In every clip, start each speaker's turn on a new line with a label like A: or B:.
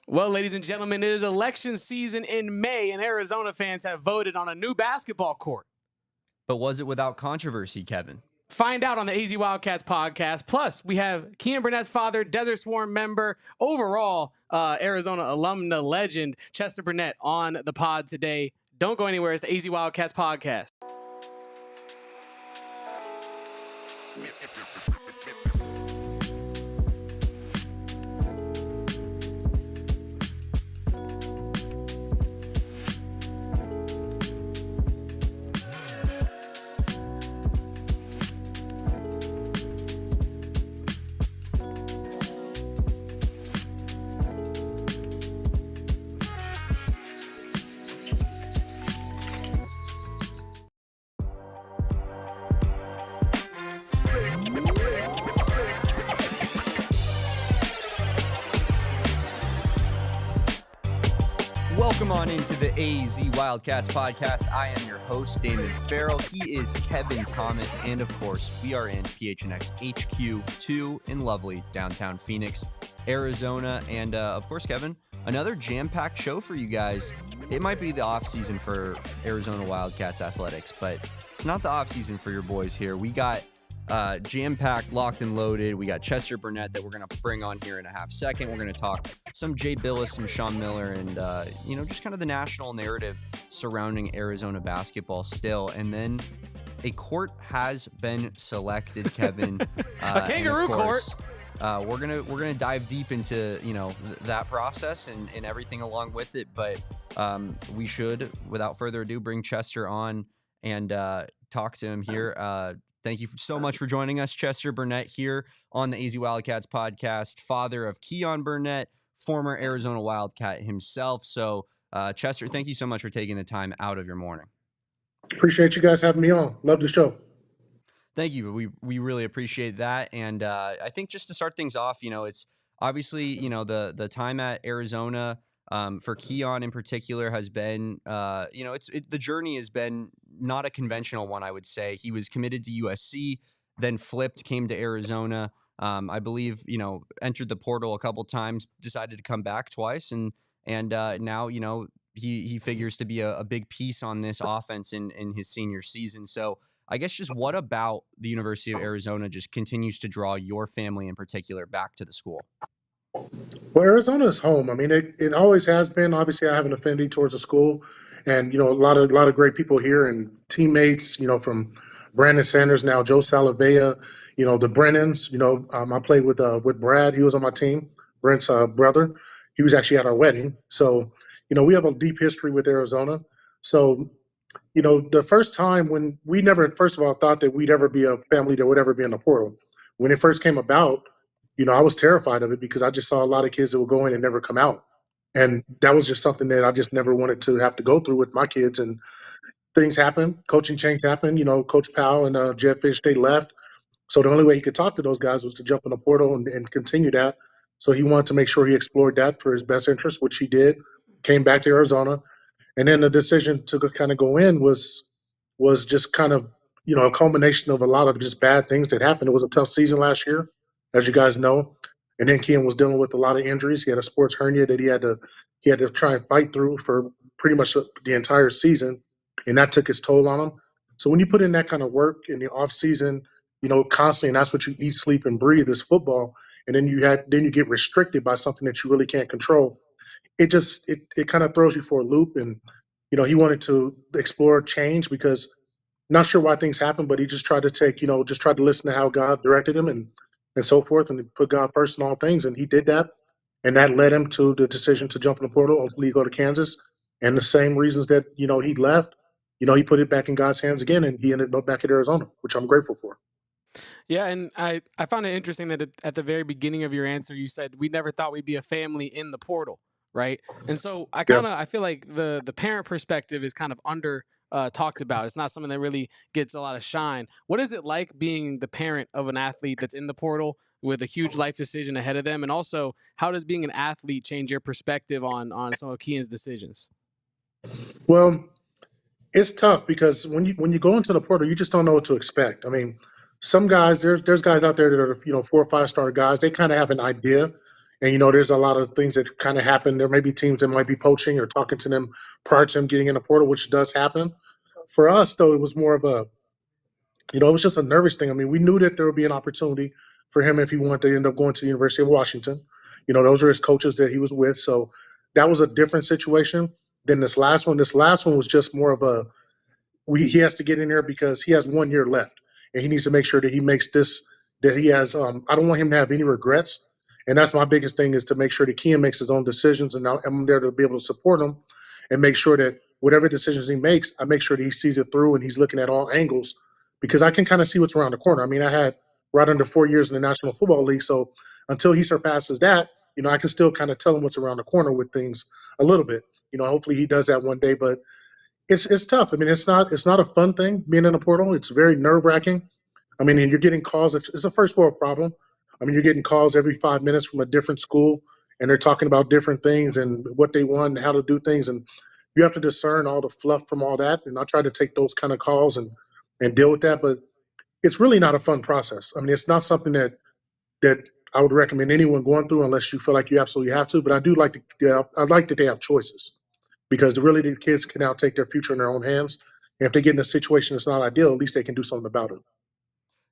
A: Well, ladies and gentlemen, it is election season in May, and Arizona fans have voted on a new basketball court.
B: But was it without controversy, Kevin?
A: Find out on the AZ Wildcats podcast. Plus, we have Kean Burnett's father, Desert Swarm member, overall Arizona alumna legend, Chester Burnett, on the pod today. Don't go anywhere. It's the AZ Wildcats podcast.
B: Welcome on into the AZ Wildcats podcast. I am your host, Damon Fairall. He is Kevin Thomas. And of course, we are in PHNX HQ2 in lovely downtown Phoenix, Arizona. And of course, Kevin, another jam-packed show for you guys. It might be the off-season for Arizona Wildcats athletics, but it's not the off-season for your boys here. We got jam-packed, locked and loaded. We got Chester Burnett that we're going to bring on here in a half second. We're going to talk some Jay Bilas, some Sean Miller, and just kind of the national narrative surrounding Arizona basketball still. And then a court has been selected, Kevin.
A: A kangaroo court.
B: We're gonna dive deep into that process and everything along with it. But we should, without further ado, bring Chester on and talk to him here. Thank you so much for joining us, Chester Burnett, here on the AZ Wildcats podcast, father of Keon Burnett, former Arizona Wildcat himself. So, Chester, thank you so much for taking the time out of your morning.
C: Appreciate you guys having me on. Love the show.
B: Thank you. We really appreciate that. And I think just to start things off, it's obviously, the time at Arizona for Keon in particular has been, the journey has been not a conventional one, I would say. He was committed to USC, then flipped, came to Arizona. I believe, entered the portal a couple times, decided to come back twice. And now, he figures to be a big piece on this offense in his senior season. So I guess just what about the University of Arizona just continues to draw your family in particular back to the school?
C: Well, Arizona is home. I mean, it always has been. Obviously, I have an affinity towards the school, and a lot of great people here and teammates. From Brandon Sanders, now Joe Salavea. The Brennans. I played with Brad. He was on my team. Brent's brother. He was actually at our wedding. So, we have a deep history with Arizona. So, the first time when we never, first of all, thought that we'd ever be a family that would ever be in the portal. When it first came about, I was terrified of it because I just saw a lot of kids that would go in and never come out. And that was just something that I just never wanted to have to go through with my kids. And things happened. Coaching change happened. Coach Powell and Jed Fish, they left. So the only way he could talk to those guys was to jump in the portal and continue that. So he wanted to make sure he explored that for his best interest, which he did. Came back to Arizona. And then the decision to kind of go in was just kind of, a culmination of a lot of just bad things that happened. It was a tough season last year, as you guys know. And then Keon was dealing with a lot of injuries. He had a sports hernia that he had to try and fight through for pretty much the entire season, and that took its toll on him. So when you put in that kind of work in the off season, constantly, and that's what you eat, sleep, and breathe is football, and then you get restricted by something that you really can't control. It kind of throws you for a loop. And he wanted to explore change because not sure why things happen, but he just tried to tried to listen to how God directed him and so forth, and put God first in all things. And he did that. And that led him to the decision to jump in the portal, ultimately go to Kansas. And the same reasons that, he left, he put it back in God's hands again, and he ended up back at Arizona, which I'm grateful for.
A: Yeah, and I found it interesting that at the very beginning of your answer, you said, we never thought we'd be a family in the portal, right? And so I feel like the parent perspective is kind of under talked about. It's not something that really gets a lot of shine. What is it like being the parent of an athlete that's in the portal with a huge life decision ahead of them? And also, how does being an athlete change your perspective on some of Keon's decisions?
C: Well, it's tough because when you go into the portal, you just don't know what to expect. I mean, some guys, there's guys out there that are 4 or 5 star guys. They kind of have an idea, And, there's a lot of things that kind of happen. There may be teams that might be poaching or talking to them prior to him getting in the portal, which does happen. For us, though, it was more of a, it was just a nervous thing. I mean, we knew that there would be an opportunity for him if he wanted to end up going to the University of Washington. Those are his coaches that he was with. So that was a different situation than this last one. This last one was just more of a, he has to get in there because he has 1 year left, and he needs to make sure that he makes this, that he has, I don't want him to have any regrets. And that's my biggest thing, is to make sure that Kean makes his own decisions, and I'm there to be able to support him and make sure that whatever decisions he makes, I make sure that he sees it through and he's looking at all angles, because I can kind of see what's around the corner. I mean, I had right under 4 years in the National Football League, so until he surpasses that, I can still kind of tell him what's around the corner with things a little bit. Hopefully he does that one day, but it's tough. I mean, it's not a fun thing being in a portal. It's very nerve-wracking. I mean, and you're getting calls. It's a first world problem. I mean, you're getting calls every 5 minutes from a different school, and they're talking about different things and what they want and how to do things, and you have to discern all the fluff from all that. And I try to take those kind of calls and deal with that, but it's really not a fun process. I mean, it's not something that I would recommend anyone going through unless you feel like you absolutely have to. But I do like I like that they have choices, because really the kids can now take their future in their own hands. And if they get in a situation that's not ideal, at least they can do something about it.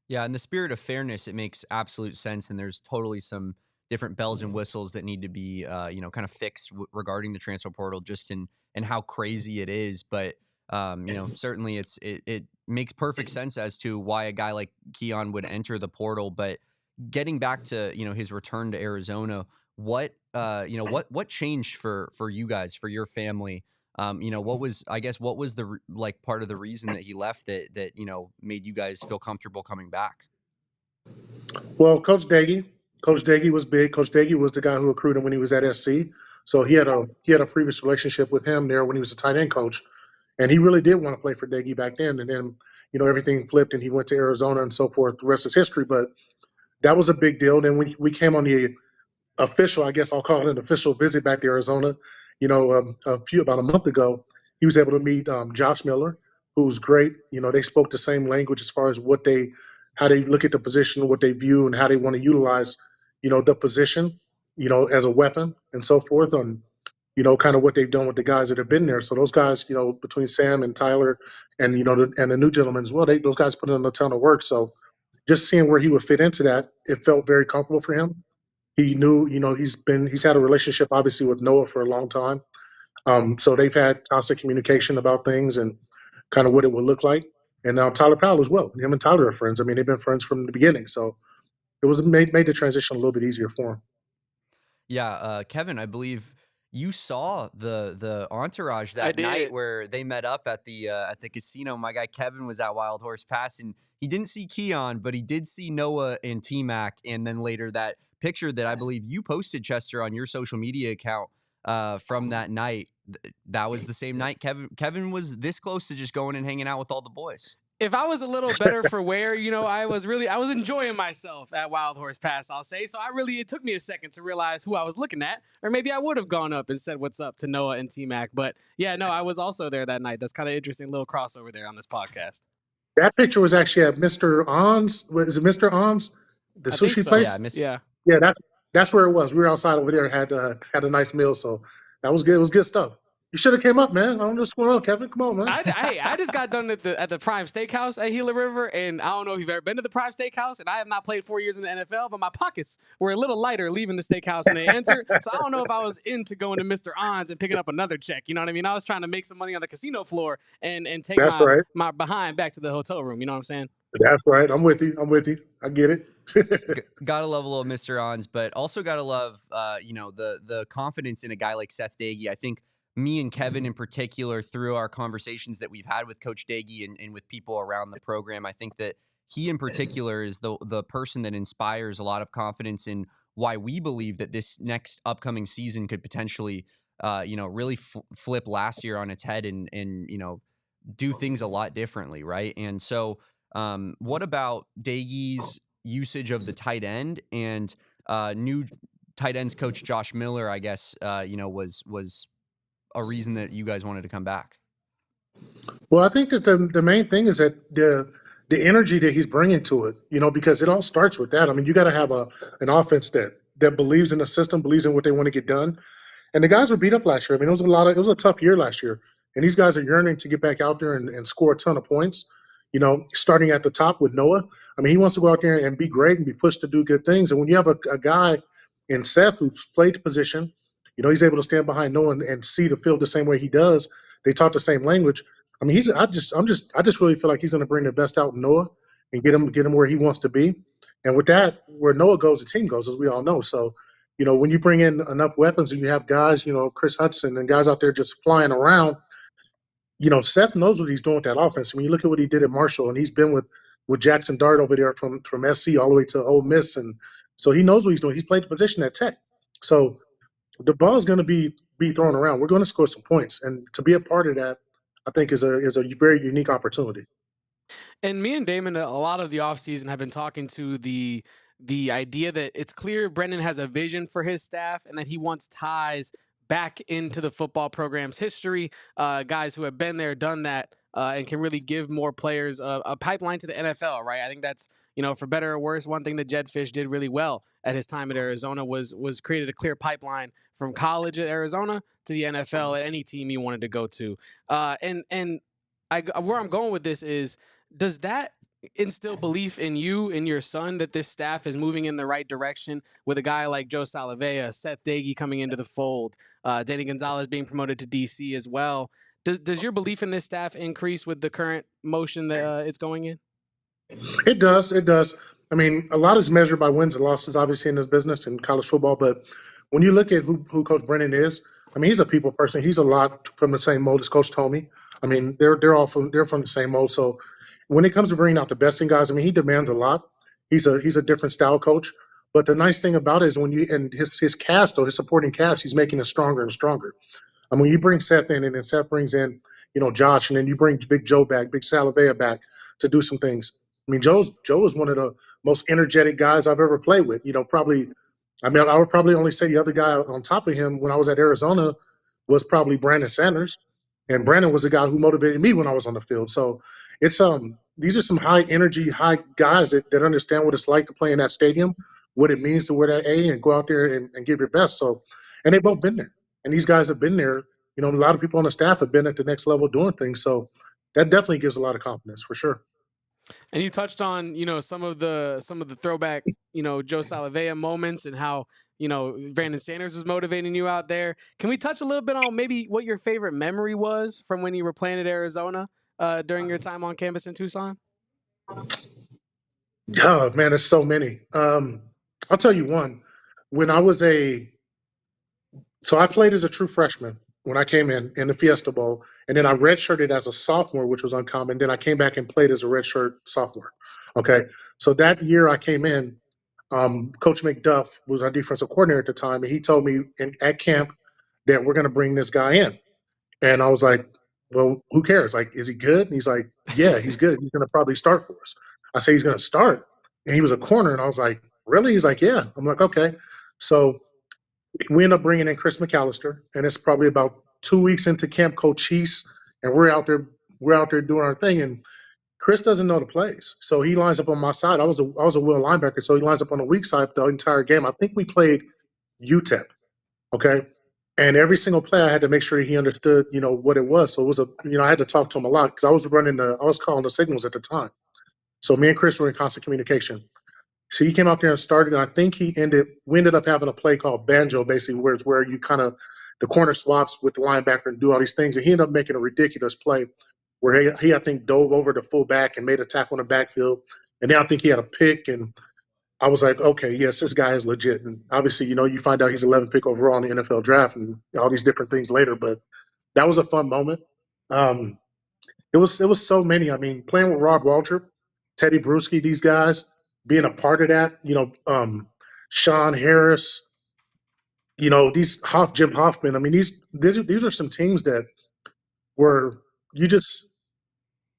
B: Yeah, in the spirit of fairness, it makes absolute sense, and there's totally some different bells and whistles that need to be, kind of fixed regarding the transfer portal, just in and how crazy it is. But certainly it makes perfect sense as to why a guy like Keon would enter the portal. But getting back to his return to Arizona, what changed for you guys, for your family? What was the part of the reason that he left that made you guys feel comfortable coming back?
C: Well, Coach Daggy was big. Coach Daggy was the guy who recruited him when he was at SC. So he had a previous relationship with him there when he was a tight end coach, and he really did want to play for Daggy back then. And then everything flipped, and he went to Arizona and so forth. The rest is history. But that was a big deal. Then we came on the official, I guess I'll call it an official visit back to Arizona. About a month ago, he was able to meet Josh Miller, who was great. They spoke the same language as far as how they look at the position, what they view, and how they want to utilize, the position, as a weapon and so forth. On, kind of what they've done with the guys that have been there. So those guys, between Sam and Tyler, and and the new gentleman as well, those guys put in a ton of work. So just seeing where he would fit into that, it felt very comfortable for him. He knew, he's had a relationship obviously with Noah for a long time. So they've had constant communication about things and kind of what it would look like. And now Tyler Powell as well. Him and Tyler are friends. I mean, they've been friends from the beginning. So it was made the transition a little bit easier for him.
B: Yeah, Kevin, I believe you saw the entourage that night where they met up at the casino. My guy Kevin was at Wild Horse Pass, and he didn't see Keon, but he did see Noah and T-Mac. And then later that picture that I believe you posted, Chester, on your social media account from that night, that was the same night Kevin was this close to just going and hanging out with all the boys.
A: If I was a little better for wear, I was enjoying myself at Wild Horse Pass, I'll say. So it took me a second to realize who I was looking at, or maybe I would have gone up and said what's up to Noah and T-Mac. But yeah, no, I was also there that night. That's kind of interesting little crossover there on this podcast.
C: That picture was actually at Mr. On's. Is it Mr. On's? The sushi place?
A: Yeah.
C: Yeah, that's where it was. We were outside over there, had a nice meal, so that was good. It was good stuff. You should have came up, man. I don't know what's going on, Kevin. Come on, man.
A: I just got done at the Prime Steakhouse at Gila River, and I don't know if you've ever been to the Prime Steakhouse, and I have not played 4 years in the NFL, but my pockets were a little lighter leaving the steakhouse when they entered, so I don't know if I was into going to Mr. On's and picking up another check. You know what I mean? I was trying to make some money on the casino floor and take my behind back to the hotel room. You know what I'm saying?
C: That's right. I'm with you. I get it.
B: Gotta love a little Mr. Ons, but also gotta love, the confidence in a guy like Seth Daggy. I think me and Kevin in particular, through our conversations that we've had with Coach Daggy and with people around the program, I think that he in particular is the person that inspires a lot of confidence in why we believe that this next upcoming season could potentially, really flip last year on its head and do things a lot differently, right? And so what about Daggy's usage of the tight end and new tight ends coach Josh Miller, I guess, was a reason that you guys wanted to come back?
C: Well, I think that the main thing is that the energy that he's bringing to it, because it all starts with that. I mean, you got to have an offense that that believes in the system, believes in what they want to get done. And the guys were beat up last year. I mean, it was a tough year last year. And these guys are yearning to get back out there and score a ton of points. Starting at the top with Noah. I mean, he wants to go out there and be great and be pushed to do good things. And when you have a guy in Seth who's played the position, he's able to stand behind Noah and see the field the same way he does. They talk the same language. I mean, I just really feel like he's going to bring the best out in Noah and get him where he wants to be. And with that, where Noah goes, the team goes, as we all know. So, when you bring in enough weapons and you have guys, Chris Hudson and guys out there just flying around, Seth knows what he's doing with that offense. When you look at what he did at Marshall, and he's been with Jackson Dart over there from SC all the way to Ole Miss, and so he knows what he's doing. He's played the position at Tech. So the ball is going to be thrown around. We're going to score some points, and to be a part of that, I think is a very unique opportunity.
A: And me and Damon, a lot of the offseason, have been talking to the idea that it's clear Brennan has a vision for his staff and that he wants ties back into the football program's history, guys who have been there, done that, and can really give more players a pipeline to the NFL, right? I think that's, for better or worse, one thing that Jedd Fisch did really well at his time at Arizona was created a clear pipeline from college at Arizona to the NFL at any team he wanted to go to. And where I'm going with this is, does that instill belief in you and your son that this staff is moving in the right direction with a guy like Joe Salavea, Seth Dagey coming into the fold, Danny Gonzalez being promoted to DC as well? Does your belief in this staff increase with the current motion that it's going in?
C: It does. I mean, a lot is measured by wins and losses, obviously, in this business in college football. But when you look at who Coach Brennan is, I mean, he's a people person. He's a lot from the same mold as Coach Tomey. I mean, they're all from the same mold. So when it comes to bringing out the best in guys, I mean, he demands a lot. He's a different style coach. But the nice thing about it is his cast, or his supporting cast, he's making it stronger and stronger. I mean, you bring Seth in, and then Seth brings in, Josh, and then you bring Big Joe back, Big Salavea back to do some things. I mean, Joe is one of the most energetic guys I've ever played with. I would probably only say the other guy on top of him when I was at Arizona was probably Brandon Sanders. And Brandon was the guy who motivated me when I was on the field. So it's these are some high energy, high guys that understand what it's like to play in that stadium, what it means to wear that A and go out there and give your best. So, and they've both been there. And these guys have been there. A lot of people on the staff have been at the next level doing things. So that definitely gives a lot of confidence for sure.
A: And you touched on, some of the throwback, Joe Salavea moments and how, Brandon Sanders was motivating you out there. Can we touch a little bit on maybe what your favorite memory was from when you were playing at Arizona during your time on campus in Tucson?
C: Oh, man, there's so many. I'll tell you one. When I was so I played as a true freshman when I came in the Fiesta Bowl, and then I redshirted as a sophomore, which was uncommon. Then I came back and played as a redshirt sophomore. Okay, so that year I came in, Coach McDuff was our defensive coordinator at the time, and he told me at camp that we're going to bring this guy in. And I was like, well, who cares? Like, is he good? And he's like, yeah, he's good. He's going to probably start for us. I say he's going to start. And he was a corner, and I was like, really? He's like, yeah. I'm like, okay. So we end up bringing in Chris McAllister, and it's probably about 2 weeks into camp, Coach Cheese, and we're out there doing our thing, and Chris doesn't know the plays, so he lines up on my side. I was a will linebacker, so he lines up on the weak side the entire game. I think we played UTEP, okay, and every single play I had to make sure he understood, what it was. So it was I had to talk to him a lot because I was calling the signals at the time. So me and Chris were in constant communication. So he came out there and started, and I think we ended up having a play called Banjo, basically, where it's where you kind of the corner swaps with the linebacker and do all these things. And he ended up making a ridiculous play where he I think, dove over the fullback and made a tackle in the backfield. And then I think he had a pick, and I was like, okay, yes, this guy is legit. And obviously, you find out he's 11th pick overall in the NFL draft and all these different things later. But that was a fun moment. It was so many. I mean, playing with Rob Waltrip, Teddy Bruschi, these guys, being a part of that, Sean Harris, these Jim Hoffman. I mean, these are some teams that were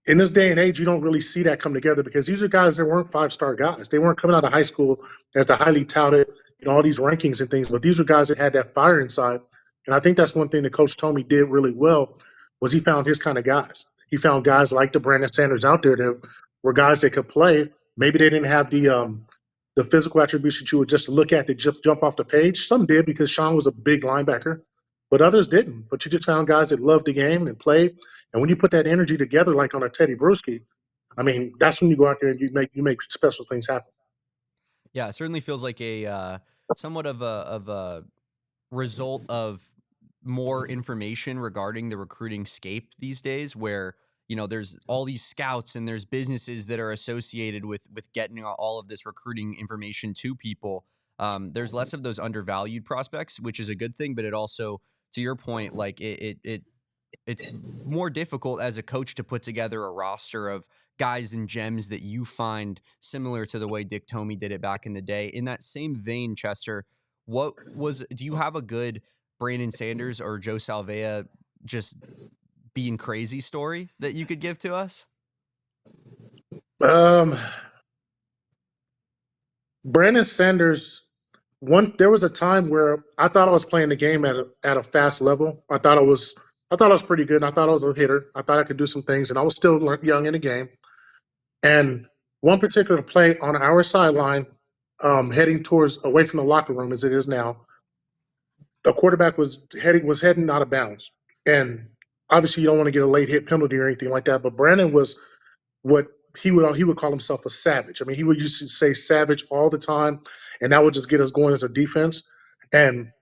C: in this day and age, you don't really see that come together because these are guys that weren't 5-star guys. They weren't coming out of high school as the highly touted, all these rankings and things, but these were guys that had that fire inside. And I think that's one thing that Coach Tomey did really well was he found his kind of guys. He found guys like the Brandon Sanders out there that were guys that could play. Maybe they didn't have the the physical attributes that you would just look at that just jump off the page. Some did because Sean was a big linebacker, but others didn't. But you just found guys that loved the game and played. And when you put that energy together, like on a Teddy Bruschi, I mean, that's when you go out there and you make special things happen.
B: Yeah, it certainly feels like a somewhat of a result of more information regarding the recruiting scape these days, where there's all these scouts and there's businesses that are associated with getting all of this recruiting information to people. There's less of those undervalued prospects, which is a good thing, but it also, to your point, like it's more difficult as a coach to put together a roster of guys and gems that you find similar to the way Dick Tomey did it back in the day. In that same vein, Chester, do you have a good Brandon Sanders or Joe Salvea just being crazy story that you could give to us?
C: Brandon Sanders, there was a time where I thought I was playing the game at a fast level. I thought I was pretty good. And I thought I was a hitter. I thought I could do some things, and I was still young in the game. And one particular play on our sideline, heading away from the locker room as it is now, the quarterback was heading out of bounds. And obviously you don't want to get a late hit penalty or anything like that. But Brandon was what he would call himself a savage. I mean, he would used to say savage all the time, and that would just get us going as a defense. And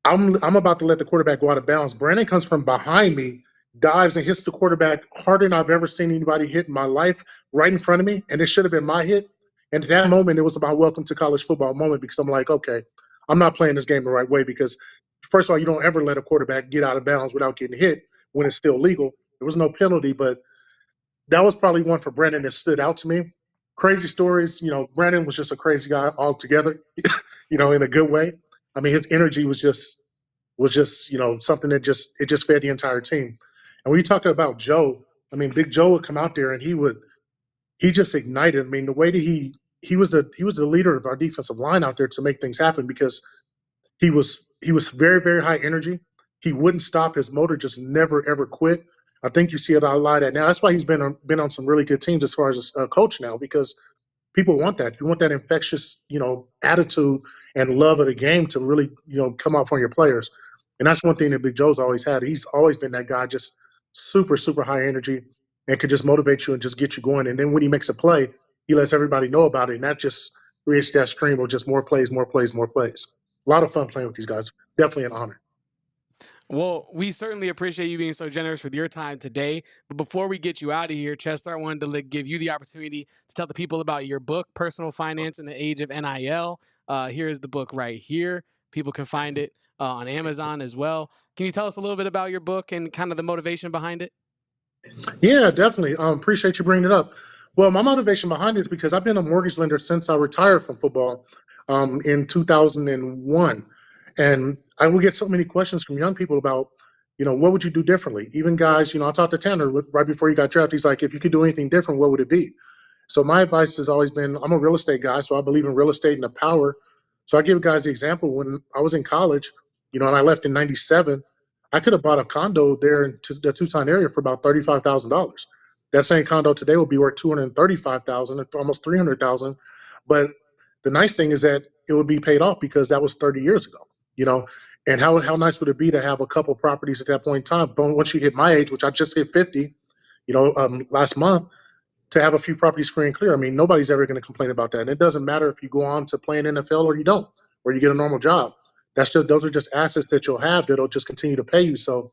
C: I'm about to let the quarterback go out of bounds. Brandon comes from behind me, dives and hits the quarterback harder than I've ever seen anybody hit in my life, right in front of me, and it should have been my hit. And at that moment, it was about welcome to college football moment, because I'm like, okay, I'm not playing this game the right way, because first of all, you don't ever let a quarterback get out of bounds without getting hit when it's still legal. There was no penalty, but that was probably one for Brandon that stood out to me. Crazy stories, Brandon was just a crazy guy altogether, in a good way. I mean, his energy was just something that just fed the entire team. And when you talk about Joe, I mean, Big Joe would come out there and he just ignited. I mean, the way that he was the leader of our defensive line out there to make things happen, because he was very, very high energy. He wouldn't stop. His motor just never ever quit. I think you see it a lot of that now. That's why he's been on some really good teams as far as a coach now, because people want that. You want that infectious, attitude and love of the game to really, come off on your players. And that's one thing that Big Joe's always had. He's always been that guy, just super, super high energy, and could just motivate you and just get you going. And then when he makes a play, he lets everybody know about it. And that just creates that stream of just more plays, more plays, more plays. A lot of fun playing with these guys. Definitely an honor.
A: Well, we certainly appreciate you being so generous with your time today. But before we get you out of here, Chester, I wanted to give you the opportunity to tell the people about your book, Personal Finance in the Age of NIL. Here is the book right here. People can find it on Amazon as well. Can you tell us a little bit about your book and kind of the motivation behind it?
C: Yeah, definitely. Appreciate you bringing it up. Well, my motivation behind it is because I've been a mortgage lender since I retired from football in 2001. And I would get so many questions from young people about, what would you do differently? Even guys, I talked to Tanner right before he got drafted. He's like, if you could do anything different, what would it be? So my advice has always been, I'm a real estate guy, so I believe in real estate and the power. So I give guys the example. When I was in college, and I left in 97, I could have bought a condo there in the Tucson area for about $35,000. That same condo today will be worth $235,000, almost $300,000. But the nice thing is that it would be paid off because that was 30 years ago. And how nice would it be to have a couple properties at that point in time? But once you hit my age, which I just hit 50, last month, to have a few properties free and clear. I mean, nobody's ever going to complain about that. And it doesn't matter if you go on to play in NFL or you don't, or you get a normal job. Those are just assets that you'll have that'll just continue to pay you. So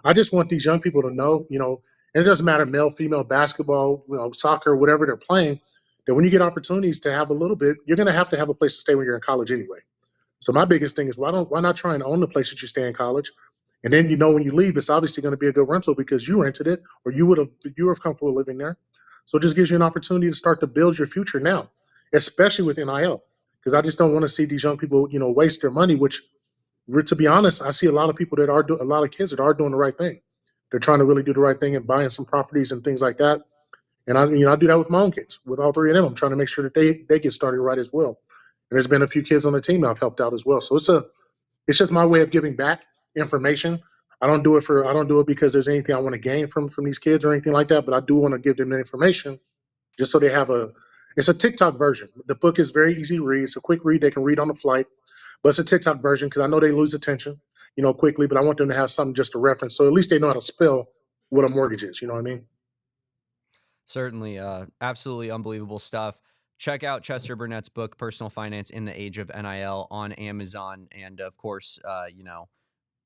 C: I just want these young people to know, and it doesn't matter, male, female, basketball, soccer, whatever they're playing, that when you get opportunities to have a little bit, you're going to have a place to stay when you're in college anyway. So my biggest thing is why not try and own the place that you stay in college? And then, when you leave, it's obviously going to be a good rental because you rented it, or you were comfortable living there. So it just gives you an opportunity to start to build your future now, especially with NIL, because I just don't want to see these young people, waste their money, which, to be honest, I see a lot of people a lot of kids that are doing the right thing. They're trying to really do the right thing and buying some properties and things like that. And I do that with my own kids, with all three of them. I'm trying to make sure that they get started right as well. And there's been a few kids on the team that I've helped out as well. So it's just my way of giving back information. I don't do it because there's anything I want to gain from these kids or anything like that, but I do want to give them the information just so they have It's a TikTok version. The book is very easy to read. It's a quick read. They can read on the flight, but it's a TikTok version because I know they lose attention, quickly, but I want them to have something just to reference. So at least they know how to spell what a mortgage is. You know what I mean?
B: Certainly, absolutely unbelievable stuff. Check out Chester Burnett's book, Personal Finance in the Age of NIL, on Amazon. And of course,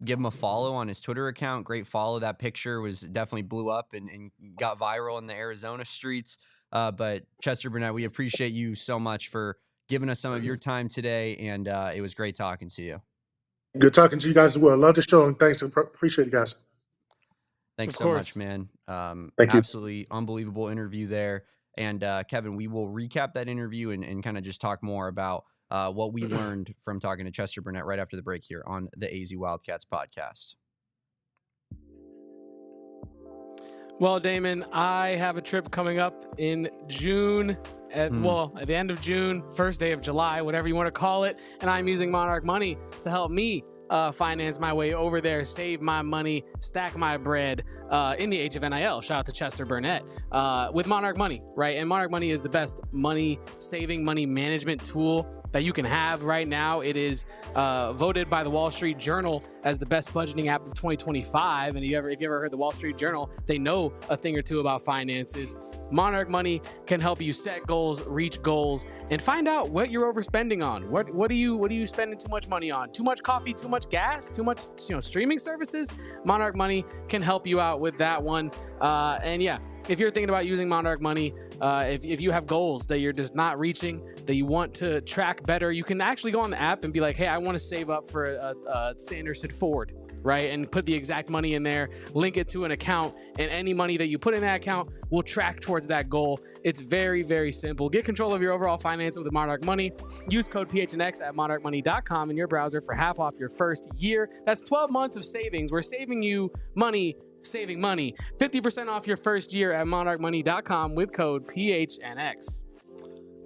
B: give him a follow on his Twitter account. Great follow. That picture was definitely blew up and got viral in the Arizona streets. But Chester Burnett, we appreciate you so much for giving us some of your time today. And it was great talking to you.
C: Good talking to you guys as well. Love the show, and thanks. Appreciate you guys.
B: Thanks
A: Of
B: so
A: course.
B: much, man.
C: Thank you.
B: Absolutely unbelievable interview there. And Kevin, we will recap that interview and kind of just talk more about what we learned from talking to Chester Burnett right after the break here on the AZ Wildcats podcast.
A: Well, Damon, I have a trip coming up in June. At the end of June, first day of July, whatever you want to call it. And I'm using Monarch Money to help me finance my way over there, save my money, stack my bread in the age of NIL. Shout out to Chester Burnett with Monarch Money, right? And Monarch Money is the best money saving, money management tool that you can have right now. It is voted by the Wall Street Journal as the best budgeting app of 2025. And if you ever heard the Wall Street Journal, they know a thing or two about finances. Monarch Money can help you set goals, reach goals, and find out what you're overspending on. What are you spending too much money on? Too much coffee, too much gas, too much streaming services? Monarch Money can help you out with that one. And yeah, if you're thinking about using Monarch Money, if you have goals that you're just not reaching, that you want to track better, you can actually go on the app and be like, hey, I want to save up for a Sanderson Ford, right? And put the exact money in there, link it to an account, and any money that you put in that account will track towards that goal. It's very, very simple. Get control of your overall finances with Monarch Money. Use code PHNX at monarchmoney.com in your browser for half off your first year. That's 12 months of savings. We're saving you money, saving money. 50% off your first year at monarchmoney.com with code PHNX.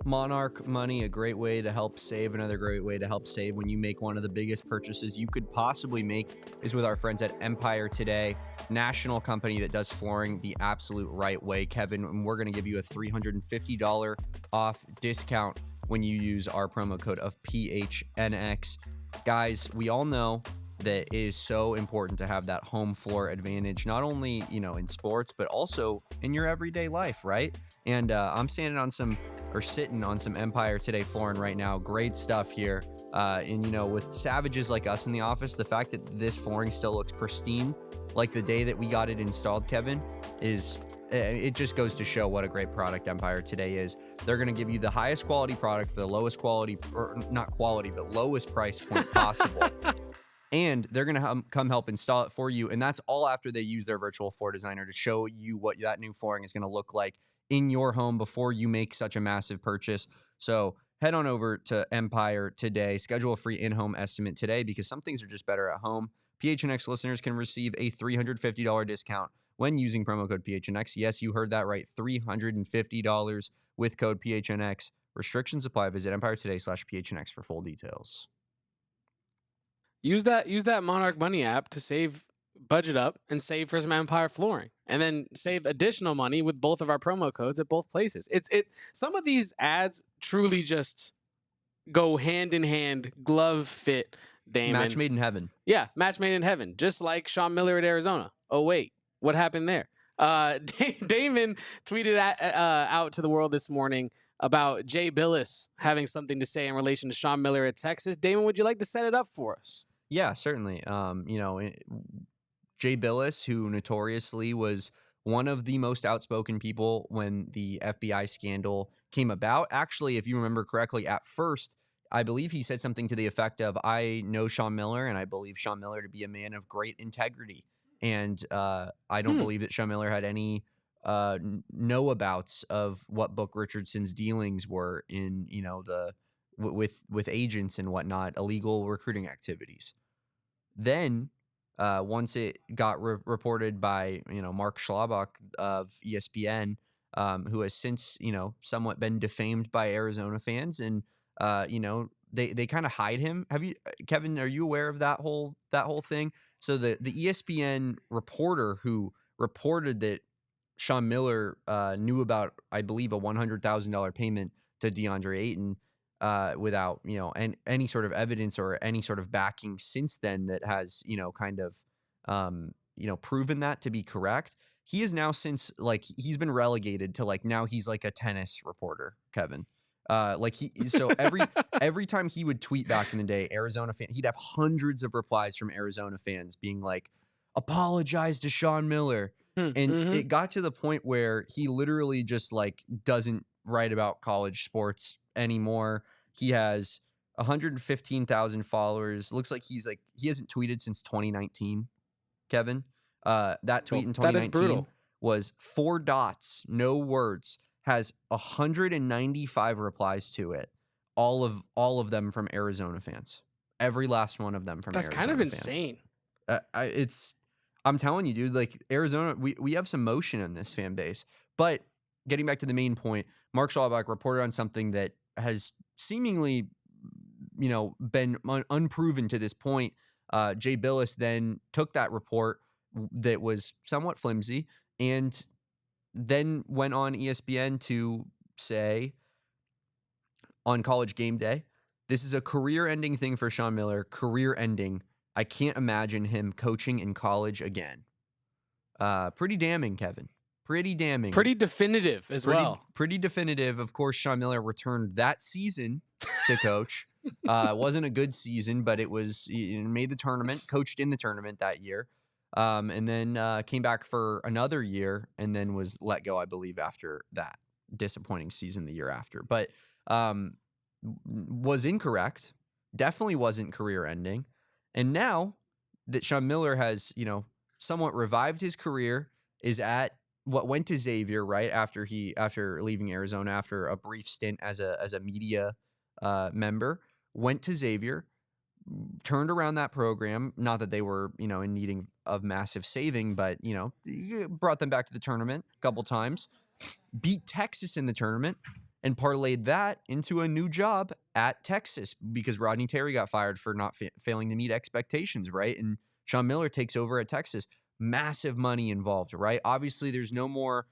B: Monarch Money, a great way to help save. Another great way to help save when you make one of the biggest purchases you could possibly make is with our friends at Empire Today, national company that does flooring the absolute right way. Kevin, and we're going to give you a $350 off discount when you use our promo code of PHNX. Guys, we all know that it is so important to have that home floor advantage, not only, in sports, but also in your everyday life, right? And I'm sitting on some Empire Today flooring right now. Great stuff here. And with savages like us in the office, the fact that this flooring still looks pristine, like the day that we got it installed, Kevin, it just goes to show what a great product Empire Today is. They're going to give you the highest quality product for the lowest quality, or not quality, but lowest price point possible. And they're going to come help install it for you. And that's all after they use their virtual floor designer to show you what that new flooring is going to look like in your home before you make such a massive purchase. So head on over to Empire Today. Schedule a free in-home estimate today because some things are just better at home. PHNX listeners can receive a $350 discount when using promo code PHNX. Yes, you heard that right. $350 with code PHNX. Restrictions apply. Visit EmpireToday/PHNX for full details.
A: Use that Monarch Money app to budget up and save for some Empire flooring, and then save additional money with both of our promo codes at both places. Some of these ads truly just go hand in hand, glove fit. Damon,
B: match made in heaven.
A: Yeah, match made in heaven, just like Sean Miller at Arizona. Oh wait, what happened there? Damon tweeted out to the world this morning about Jay Bilas having something to say in relation to Sean Miller at Texas. Damon, would you like to set it up for us?
B: Yeah, certainly. Jay Bilas, who notoriously was one of the most outspoken people when the FBI scandal came about. Actually, if you remember correctly, at first, I believe he said something to the effect of, I know Sean Miller, and I believe Sean Miller to be a man of great integrity. And I don't believe that Sean Miller had any know-abouts of what Book Richardson's dealings were in, with agents and whatnot, illegal recruiting activities. Then, once it got reported by, Mark Schlabach of ESPN, who has since, somewhat been defamed by Arizona fans, and, they kind of hide him. Kevin, are you aware of that whole thing? So the ESPN reporter who reported that Sean Miller knew about, I believe, a $100,000 payment to DeAndre Ayton without, any sort of evidence or any sort of backing since then that has, kind of, proven that to be correct. He is now since he's been relegated to now he's like a tennis reporter, Kevin. So every time he would tweet back in the day, Arizona fan, he'd have hundreds of replies from Arizona fans being like, apologize to Sean Miller. And it got to the point where he literally just doesn't write about college sports anymore. He has 115,000 followers. Looks like he hasn't tweeted since 2019, Kevin. That tweet in 2019 was 4 dots, no words, has 195 replies to it. All of them from Arizona fans. Every last one of them from Arizona fans. That's kind of
A: insane.
B: I'm telling you, dude, Arizona, we have some motion in this fan base. But getting back to the main point, Mark Schlabach reported on something that has seemingly, been unproven to this point. Jay Bilas then took that report that was somewhat flimsy and then went on ESPN to say on College Game Day, this is a career-ending thing for Sean Miller, career-ending. I can't imagine him coaching in college again. Pretty damning, Kevin. Pretty damning.
A: Pretty definitive as well.
B: Pretty definitive. Of course, Sean Miller returned that season to coach. It wasn't a good season, but it was made the tournament, coached in the tournament that year, and then came back for another year and then was let go, I believe, after that disappointing season the year after. But was incorrect. Definitely wasn't career-ending. And now that Sean Miller has, somewhat revived his career, is at what went to Xavier right after leaving Arizona after a brief stint as a media member, went to Xavier, turned around that program. Not that they were, in needing of massive saving, but brought them back to the tournament a couple times, beat Texas in the tournament, and parlayed that into a new job at Texas because Rodney Terry got fired for not failing to meet expectations, right? And Sean Miller takes over at Texas. Massive money involved, right? Obviously, there's no more,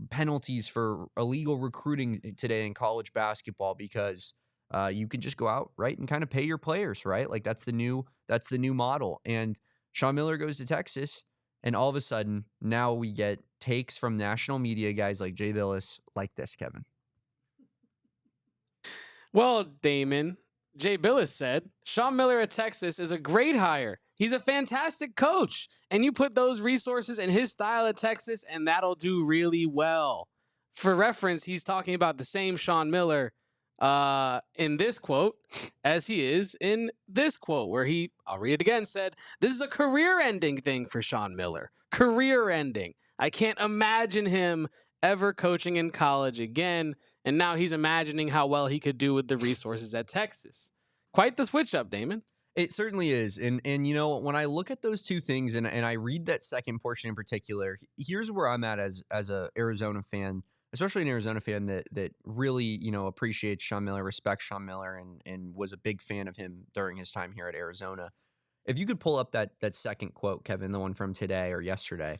B: penalties for illegal recruiting today in college basketball because you can just go out, right, and kind of pay your players, right? That's the new model. And Sean Miller goes to Texas, and all of a sudden, now we get takes from national media guys like Jay Bilas like this, Kevin.
A: Well, Damon, Jay Bilas said, Sean Miller at Texas is a great hire. He's a fantastic coach. And you put those resources and his style at Texas, and that'll do really well. For reference, he's talking about the same Sean Miller in this quote as he is in this quote, where he, I'll read it again, said, this is a career-ending thing for Sean Miller. Career-ending. I can't imagine him ever coaching in college again. And now he's imagining how well he could do with the resources at Texas. Quite the switch up, Damon.
B: It certainly is. And when I look at those two things and I read that second portion in particular, here's where I'm at as a Arizona fan, especially an Arizona fan that really, appreciates Sean Miller, respects Sean Miller, and was a big fan of him during his time here at Arizona. If you could pull up that second quote, Kevin, the one from today or yesterday,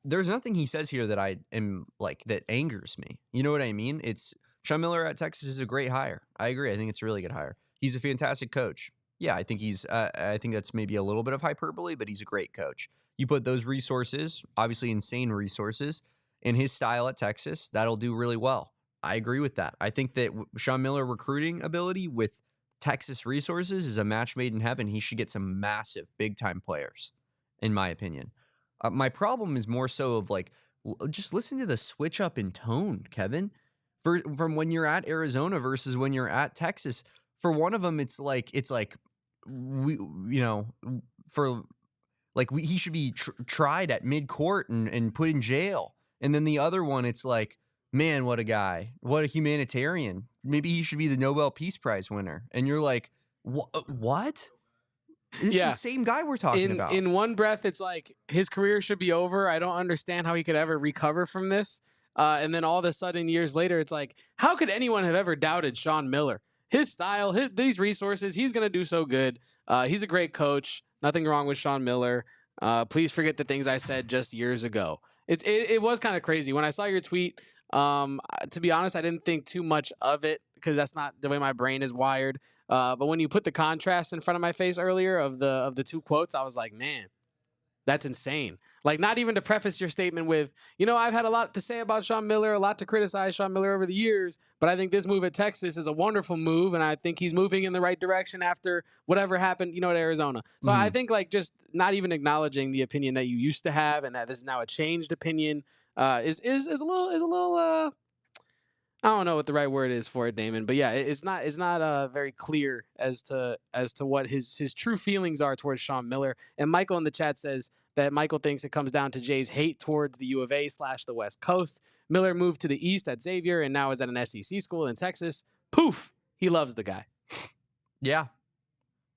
B: there's nothing he says here that I am that angers me. You know what I mean? It's Sean Miller at Texas is a great hire. I agree. I think it's a really good hire. He's a fantastic coach. Yeah, I think I think that's maybe a little bit of hyperbole, but he's a great coach. You put those resources, obviously insane resources, in his style at Texas, that'll do really well. I agree with that. I think that Sean Miller recruiting ability with Texas resources is a match made in heaven. He should get some massive, big-time players, in my opinion. My problem is more so of just listen to the switch up in tone, Kevin, from when you're at Arizona versus when you're at Texas. For one of them, he should be tried at mid-court and put in jail. And then the other one, it's man, what a guy, what a humanitarian. Maybe he should be the Nobel Peace Prize winner. And you're like, what? This is the same guy we're talking about.
A: In one breath, it's his career should be over. I don't understand how he could ever recover from this. And then all of a sudden, years later, it's how could anyone have ever doubted Sean Miller? His style, these resources, he's going to do so good. He's a great coach. Nothing wrong with Sean Miller. Please forget the things I said just years ago. It was kind of crazy when I saw your tweet. To be honest, I didn't think too much of it because that's not the way my brain is wired. But when you put the contrast in front of my face earlier of the two quotes, I was like, man, that's insane. Like, not even to preface your statement with, I've had a lot to say about Sean Miller, a lot to criticize Sean Miller over the years, but I think this move at Texas is a wonderful move, and I think he's moving in the right direction after whatever happened, at Arizona. So I think, like, just not even acknowledging the opinion that you used to have and that this is now a changed opinion is a little I don't know what the right word is for it, Damon, but yeah, it's not very clear as to what his true feelings are towards Sean Miller. And Michael in the chat says that Michael thinks it comes down to Jay's hate towards the U of A / the West Coast. Miller moved to the East at Xavier and now is at an SEC school in Texas. Poof, he loves the guy.
B: Yeah,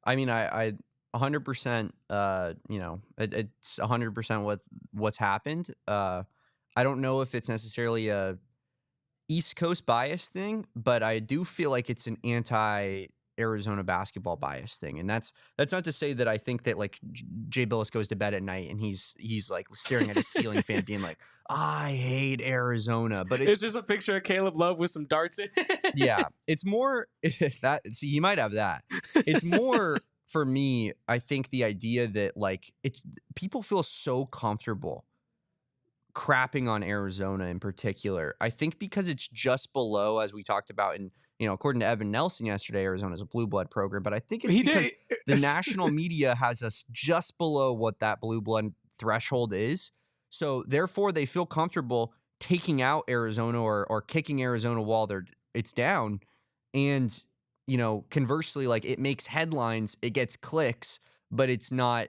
B: I mean, I 100%. It's 100% what's happened. I don't know if it's necessarily a East Coast bias thing, but I do feel like it's an anti-Arizona basketball bias thing. And that's not to say that I think that like Jay Bilas goes to bed at night and he's like staring at his ceiling fan being like, I hate Arizona. But it's
A: just a picture of Caleb Love with some darts in it.
B: Yeah. It's more he might have that. It's more for me, I think the idea that like people feel so comfortable crapping on Arizona in particular. I think because it's just below, as we talked about, and according to Evan Nelson yesterday, Arizona's a blue blood program, but I think it's because the national media has us just below what that blue blood threshold is. So therefore, they feel comfortable taking out Arizona or kicking Arizona while it's down, and conversely, like it makes headlines, it gets clicks, but it's not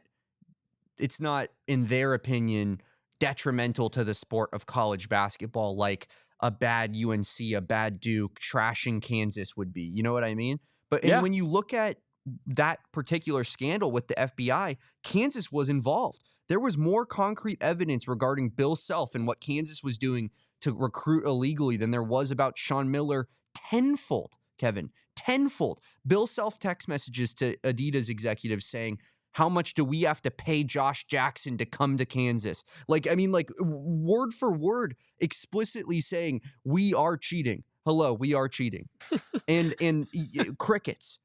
B: in their opinion detrimental to the sport of college basketball like a bad UNC, a bad Duke, trashing Kansas would be. You know what I mean? But when you look at that particular scandal with the FBI, Kansas was involved. There was more concrete evidence regarding Bill Self and what Kansas was doing to recruit illegally than there was about Sean Miller. Tenfold, Kevin. Tenfold. Bill Self text messages to Adidas executives saying, how much do we have to pay Josh Jackson to come to Kansas? Like, I mean, like word for word, explicitly saying we are cheating. Hello, we are cheating. and crickets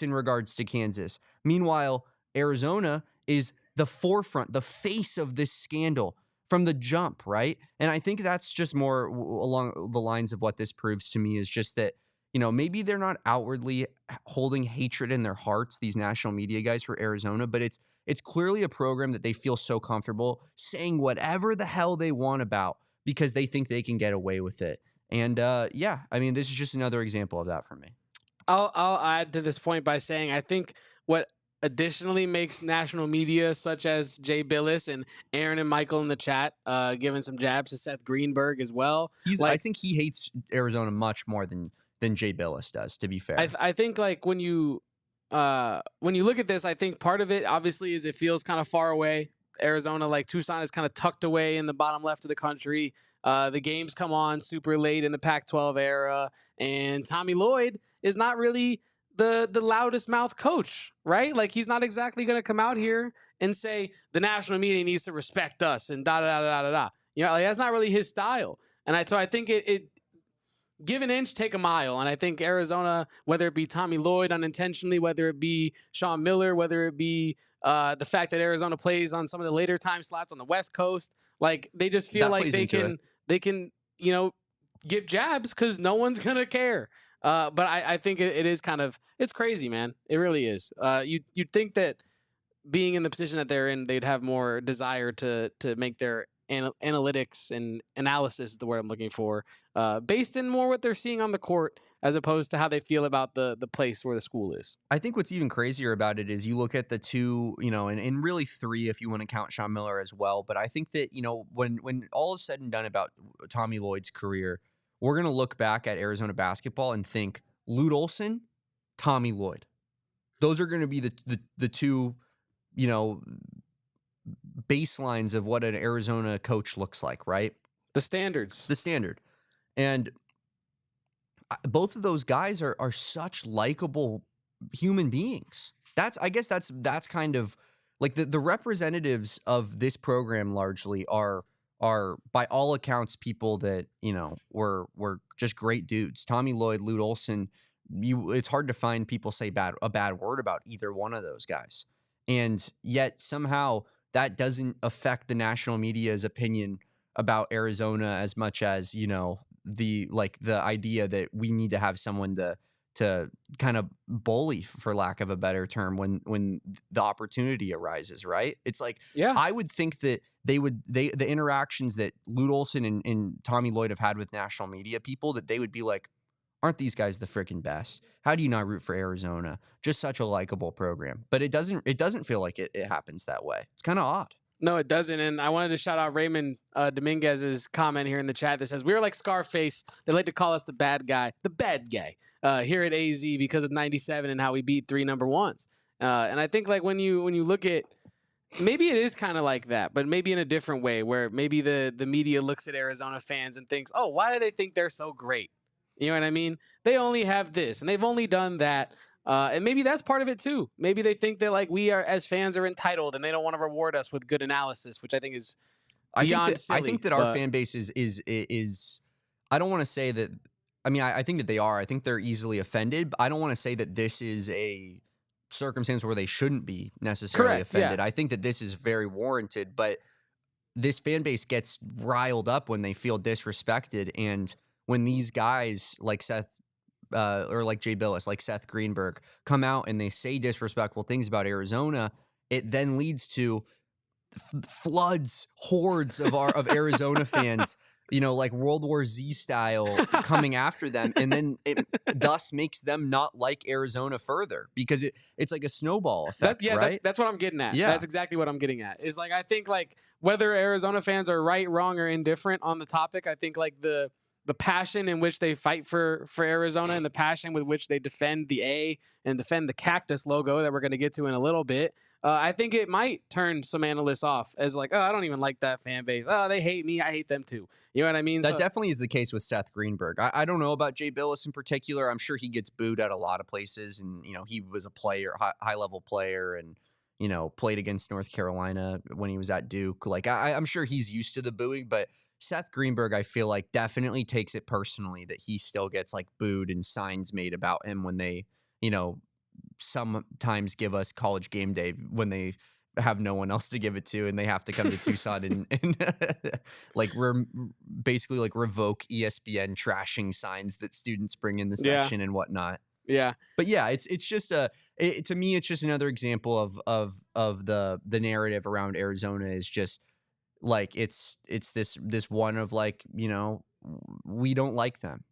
B: in regards to Kansas. Meanwhile, Arizona is the forefront, the face of this scandal from the jump, right? And I think that's just more along the lines of what this proves to me is just that, maybe they're not outwardly holding hatred in their hearts, these national media guys for Arizona, but it's clearly a program that they feel so comfortable saying whatever the hell they want about because they think they can get away with it. And I mean, this is just another example of that for me.
A: I'll add to this point by saying I think what additionally makes national media such as Jay Bilas and Aaron and Michael in the chat giving some jabs to Seth Greenberg as well.
B: I think he hates Arizona much more than Jay Bilas does, to be fair.
A: I think like when you look at this, I think part of it obviously is it feels kind of far away. Arizona, like Tucson, is kind of tucked away in the bottom left of the country. The games come on super late in the Pac-12 era, and Tommy Lloyd is not really the loudest mouth coach, right? Like he's not exactly going to come out here and say the national media needs to respect us and da da da da da. Like that's not really his style. And I think it give an inch, take a mile. And I think Arizona, whether it be Tommy Lloyd unintentionally, whether it be Sean Miller, whether it be the fact that Arizona plays on some of the later time slots on the West Coast, like they just feel like they can give jabs because no one's going to care. But I think it is it's crazy, man. It really is. You'd think that being in the position that they're in, they'd have more desire to make their analytics and analysis is the word I'm looking for, based in more what they're seeing on the court as opposed to how they feel about the place where the school is.
B: I think what's even crazier about it is you look at the two, and really three if you want to count Sean Miller as well. But I think that, when all is said and done about Tommy Lloyd's career, we're going to look back at Arizona basketball and think Lute Olson, Tommy Lloyd. Those are going to be the two, baselines of what an Arizona coach looks like, right?
A: The standard.
B: And both of those guys are such likable human beings. That's kind of like the representatives of this program largely are are by all accounts people that, were just great dudes. Tommy Lloyd, Lute Olson, it's hard to find people say a bad word about either one of those guys. And yet somehow that doesn't affect the national media's opinion about Arizona as much as, the idea that we need to have someone to kind of bully, for lack of a better term, when the opportunity arises, right? It's like,
A: Yeah.
B: I would think that the interactions that Lute Olson and Tommy Lloyd have had with national media people, that they would be like, aren't these guys the freaking best? How do you not root for Arizona? Just such a likable program. But it doesn't feel like it happens that way. It's kind of odd.
A: No, it doesn't. And I wanted to shout out Raymond Dominguez's comment here in the chat that says, we were like Scarface. They like to call us the bad guy here at AZ because of 97 and how we beat 3 number ones. And I think like when you look at, maybe it is kind of like that, but maybe in a different way, where maybe the media looks at Arizona fans and thinks, oh, why do they think they're so great? You know what I mean? They only have this and they've only done that. And maybe that's part of it too. Maybe they think that like we are as fans are entitled and they don't want to reward us with good analysis, which I think is beyond silly.
B: I think that our fan base is I don't want to say that. I mean, I think that they are. I think they're easily offended, but I don't want to say that this is a circumstance where they shouldn't be necessarily offended. Yeah. I think that this is very warranted, but this fan base gets riled up when they feel disrespected. And when these guys like Seth or like Jay Bilas, like Seth Greenberg, come out and they say disrespectful things about Arizona, it then leads to floods, hordes of Arizona fans, like World War Z style, coming after them, and then it thus makes them not like Arizona further because it's like a snowball effect. Right?
A: That's what I'm getting at.
B: Yeah.
A: That's exactly what I'm getting at. Is like I think like whether Arizona fans are right, wrong, or indifferent on the topic, I think like the passion in which they fight for Arizona and the passion with which they defend the A and defend the cactus logo that we're going to get to in a little bit, I think it might turn some analysts off as like, oh, I don't even like that fan base. Oh, they hate me. I hate them too. You know what I mean?
B: That definitely is the case with Seth Greenberg. I don't know about Jay Bilas in particular. I'm sure he gets booed at a lot of places, and he was a player, high level player, and played against North Carolina when he was at Duke. Like I'm sure he's used to the booing, but Seth Greenberg, I feel like, definitely takes it personally that he still gets like booed and signs made about him when they, sometimes give us College Game Day when they have no one else to give it to and they have to come to Tucson and like basically like revoke ESPN trashing signs that students bring in the section and whatnot.
A: Yeah.
B: But yeah, it's just to me, it's just another example of the narrative around Arizona is just like, it's this one of like, we don't like them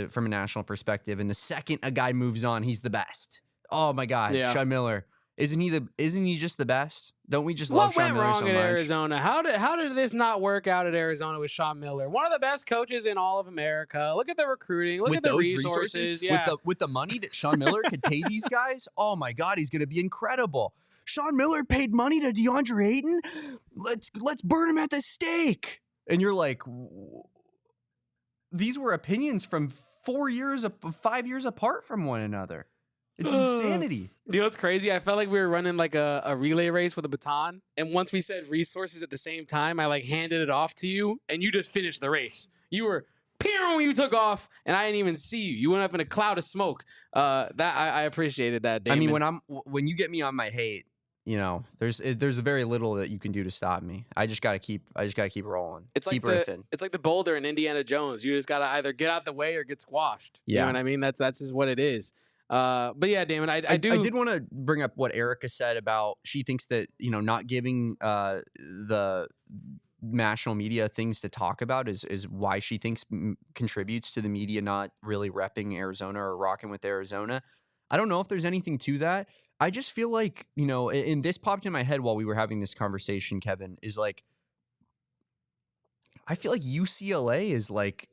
B: from a national perspective. And the second a guy moves on, he's the best. Oh my God. Yeah. Sean Miller. Isn't he just the best? Don't we just love Sean Miller so much?
A: What went wrong at Arizona? How did this not work out at Arizona with Sean Miller? One of the best coaches in all of America. Look at the recruiting. Look at the resources. Yeah.
B: With the money that Sean Miller could pay these guys, oh my God, he's going to be incredible. Sean Miller paid money to DeAndre Ayton. Let's burn him at the stake. And you're like, these were opinions from 5 years apart from one another. It's insanity.
A: You know what's crazy? I felt like we were running like a relay race with a baton. And once we said resources at the same time, I like handed it off to you and you just finished the race. You were when you took off and I didn't even see you. You went up in a cloud of smoke. That I appreciated that, Damon.
B: I mean, when you get me on my hate, there's very little that you can do to stop me. I just gotta keep rolling.
A: It's
B: keep
A: like
B: riffing.
A: It's like the boulder in Indiana Jones. You just gotta either get out the way or get squashed.
B: Yeah.
A: You know what I mean? That's just what it is. But yeah, Damon, I
B: did want to bring up what Erica said about she thinks that not giving the national media things to talk about is why she thinks contributes to the media not really repping Arizona or rocking with Arizona. I don't know if there's anything to that. I just feel like, and this popped in my head while we were having this conversation, Kevin, is like, I feel like UCLA is like,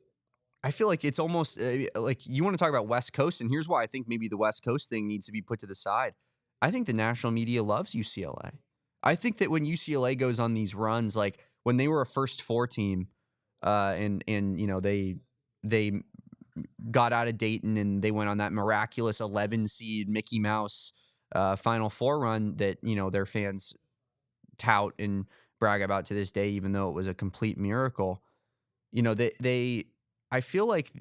B: I feel like it's almost like you want to talk about West Coast, and here's why I think maybe the West Coast thing needs to be put to the side. I think the national media loves UCLA. I think that when UCLA goes on these runs, like when they were a first 4 team, and they got out of Dayton and they went on that miraculous 11 seed Mickey Mouse Final Four run that their fans tout and brag about to this day, even though it was a complete miracle. You know, I feel like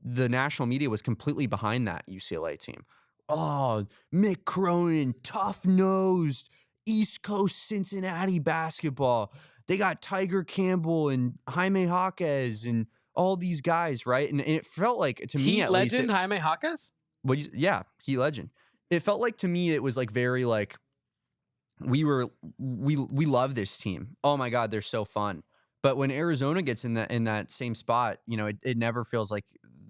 B: the national media was completely behind that UCLA team. Oh, Mick Cronin, tough-nosed, East Coast Cincinnati basketball. They got Tiger Campbell and Jaime Jaquez and all these guys, right? And it felt like, to me
A: Heat
B: at
A: legend
B: least,
A: Jaime Jaquez.
B: yeah, Heat legend. It felt like, to me, it was like very like we love this team. Oh my God, they're so fun. But when Arizona gets in that same spot, you know, it never feels like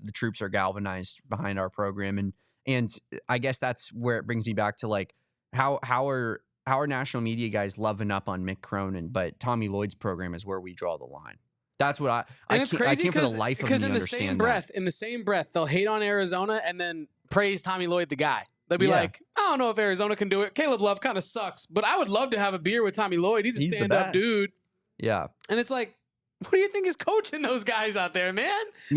B: the troops are galvanized behind our program. And I guess that's where it brings me back to like how are national media guys loving up on Mick Cronin, but Tommy Lloyd's program is where we draw the line. That's what I
A: it's crazy
B: can't for the life of me
A: because in the same breath, they'll hate on Arizona and then praise Tommy Lloyd, the guy. They'll be like, I don't know if Arizona can do it. Caleb Love kind of sucks, but I would love to have a beer with Tommy Lloyd. He's a stand-up dude.
B: Yeah.
A: And it's like, what do you think is coaching those guys out there, man?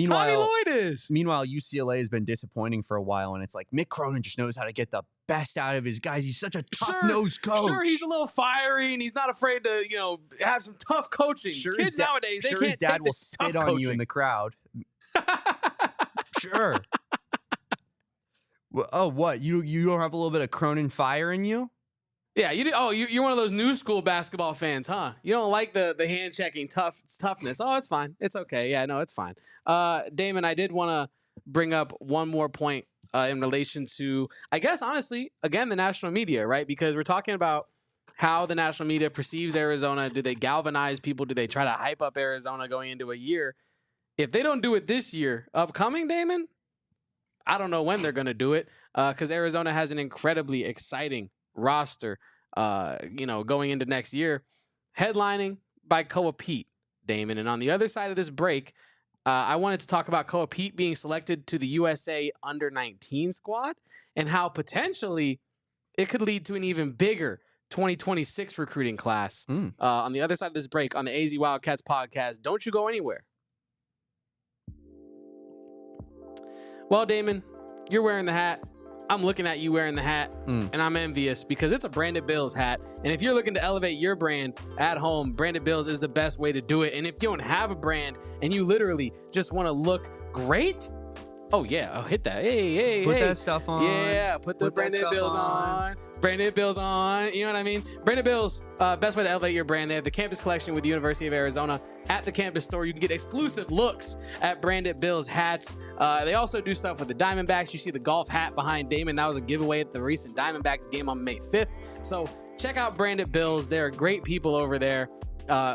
A: Tommy Lloyd is.
B: Meanwhile, UCLA has been disappointing for a while, and it's like Mick Cronin just knows how to get the best out of his guys. He's such a tough-nosed coach.
A: Sure, he's a little fiery, and he's not afraid to, you know, have some tough coaching.
B: Sure,
A: kids nowadays, they can't
B: his dad
A: take
B: will
A: the
B: spit
A: tough
B: on
A: coaching.
B: you in the crowd. Sure. Well, oh, what? You don't have a little bit of Cronin fire in you?
A: Yeah, you do. Oh, you're one of those new school basketball fans, huh? You don't like the hand checking toughness. Oh, it's fine. It's okay. Yeah, no, it's fine. Damon, I did want to bring up one more point in relation to, I guess, honestly, again, the national media, right? Because we're talking about how the national media perceives Arizona. Do they galvanize people? Do they try to hype up Arizona going into a year? If they don't do it this year, upcoming, Damon, I don't know when they're going to do it because Arizona has an incredibly exciting roster, going into next year, headlining by Koa Peat, Damon. And on the other side of this break, I wanted to talk about Koa Peat being selected to the USA Under-19 squad and how potentially it could lead to an even bigger 2026 recruiting class. On the other side of this break on the AZ Wildcats podcast. Don't you go anywhere. Well, Damon, you're wearing the hat. I'm looking at you wearing the hat, and I'm envious because it's a Branded Bills hat. And if you're looking to elevate your brand at home, Branded Bills is the best way to do it. And if you don't have a brand and you literally just want to look great, oh, yeah, I'll hit that. Hey.
B: Put that stuff on.
A: Yeah, put the Branded Bills on. Branded Bills on. You know what I mean? Branded Bills, best way to elevate your brand. They have the campus collection with the University of Arizona at the campus store. You can get exclusive looks at Branded Bills hats. They also do stuff with the Diamondbacks. You see the golf hat behind Damon. That was a giveaway at the recent Diamondbacks game on May 5th. So check out Branded Bills. They're great people over there.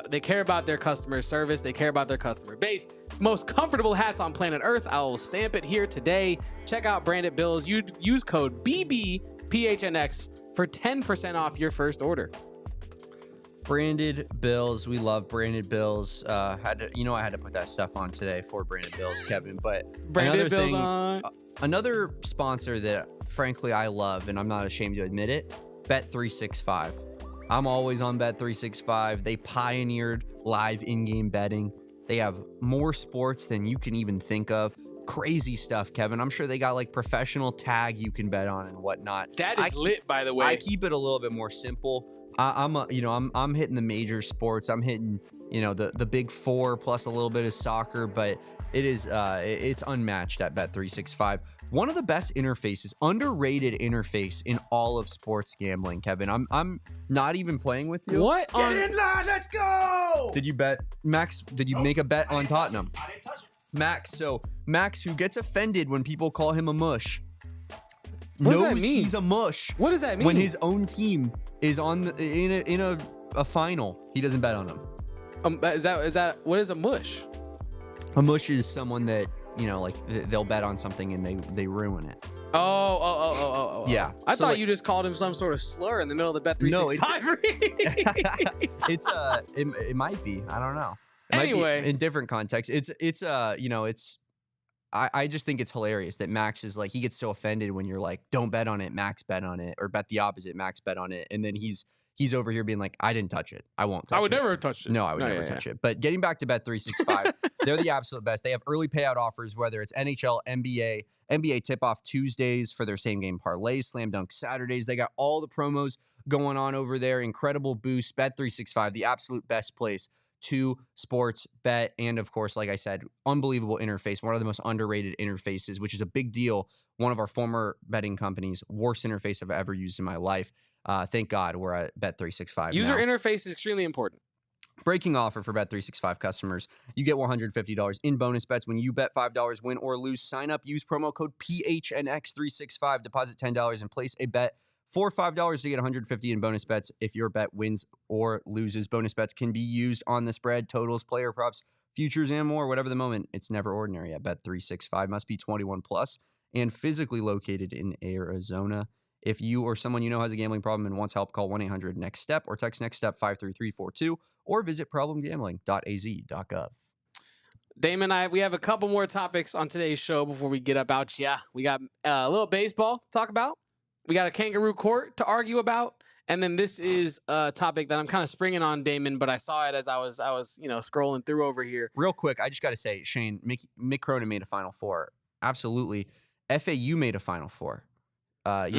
A: They care about their customer service. They care about their customer base. Most comfortable hats on planet Earth. I'll stamp it here today. Check out Branded Bills. Use code BBPHNX for 10% off your first order.
B: Branded Bills. We love Branded Bills. I had to put that stuff on today for Branded Bills, Kevin. But
A: Branded Bills on.
B: Another sponsor that, frankly, I love, and I'm not ashamed to admit it, Bet365. I'm always on Bet365. They pioneered live in-game betting. They have more sports than you can even think of. Crazy stuff, Kevin. I'm sure they got like professional tag you can bet on and whatnot.
A: That is lit, by the way.
B: I keep it a little bit more simple. I'm hitting the major sports. I'm hitting, the big four plus a little bit of soccer, but it's unmatched at Bet365. One of the best interfaces, underrated interface in all of sports gambling, Kevin. I'm not even playing with you.
A: What?
B: Get in line, let's go! Did you bet, Max? Did you make a bet on Tottenham?
D: I didn't touch it.
B: Max, who gets offended when people call him a mush,
A: what does
B: knows
A: that mean?
B: He's a mush.
A: What does that mean?
B: When his own team is in a final, he doesn't bet on them.
A: Is that what is a mush?
B: A mush is someone that they'll bet on something and they ruin it.
A: Oh.
B: Yeah.
A: I thought you just called him some sort of slur in the middle of the Bet365.
B: It might be. I don't know.
A: Anyway,
B: in different contexts, I just think it's hilarious that Max is like, he gets so offended when you're like, don't bet on it, Max bet on it, or bet the opposite, Max bet on it, and then he's over here being like, I didn't touch it, I won't touch it.
A: I would never have touched it.
B: No, I would never touch it. But getting back to Bet365, they're the absolute best. They have early payout offers, whether it's NHL, NBA tip-off Tuesdays for their same game parlays, slam dunk Saturdays. They got all the promos going on over there. Incredible boost. Bet365, the absolute best place to sports bet. And of course, like I said, unbelievable interface, one of the most underrated interfaces, which is a big deal. One of our former betting companies, worst interface I've ever used in my life. Thank God we're at Bet365
A: User
B: now.
A: interface is extremely important.
B: Breaking offer for Bet365 customers. You get $150 in bonus bets when you bet $5, win or lose. Sign up, use promo code PHNX365, deposit $10 and place a bet for $5 to get $150 in bonus bets if your bet wins or loses. Bonus bets can be used on the spread, totals, player props, futures, and more. Whatever the moment, it's never ordinary at Bet365. Must be 21 plus and physically located in Arizona. If you or someone you know has a gambling problem and wants help, call 1-800-NEXT-STEP or text NEXT-STEP 53342 or visit problemgambling.az.gov.
A: Damon, we have a couple more topics on today's show before we get up out. Yeah, we got a little baseball to talk about. We got a kangaroo court to argue about. And then this is a topic that I'm kind of springing on, Damon, but I saw it as I was scrolling through over here.
B: Real quick, I just got to say, Shane, Mick Cronin made a Final Four. Absolutely. FAU made a Final Four. And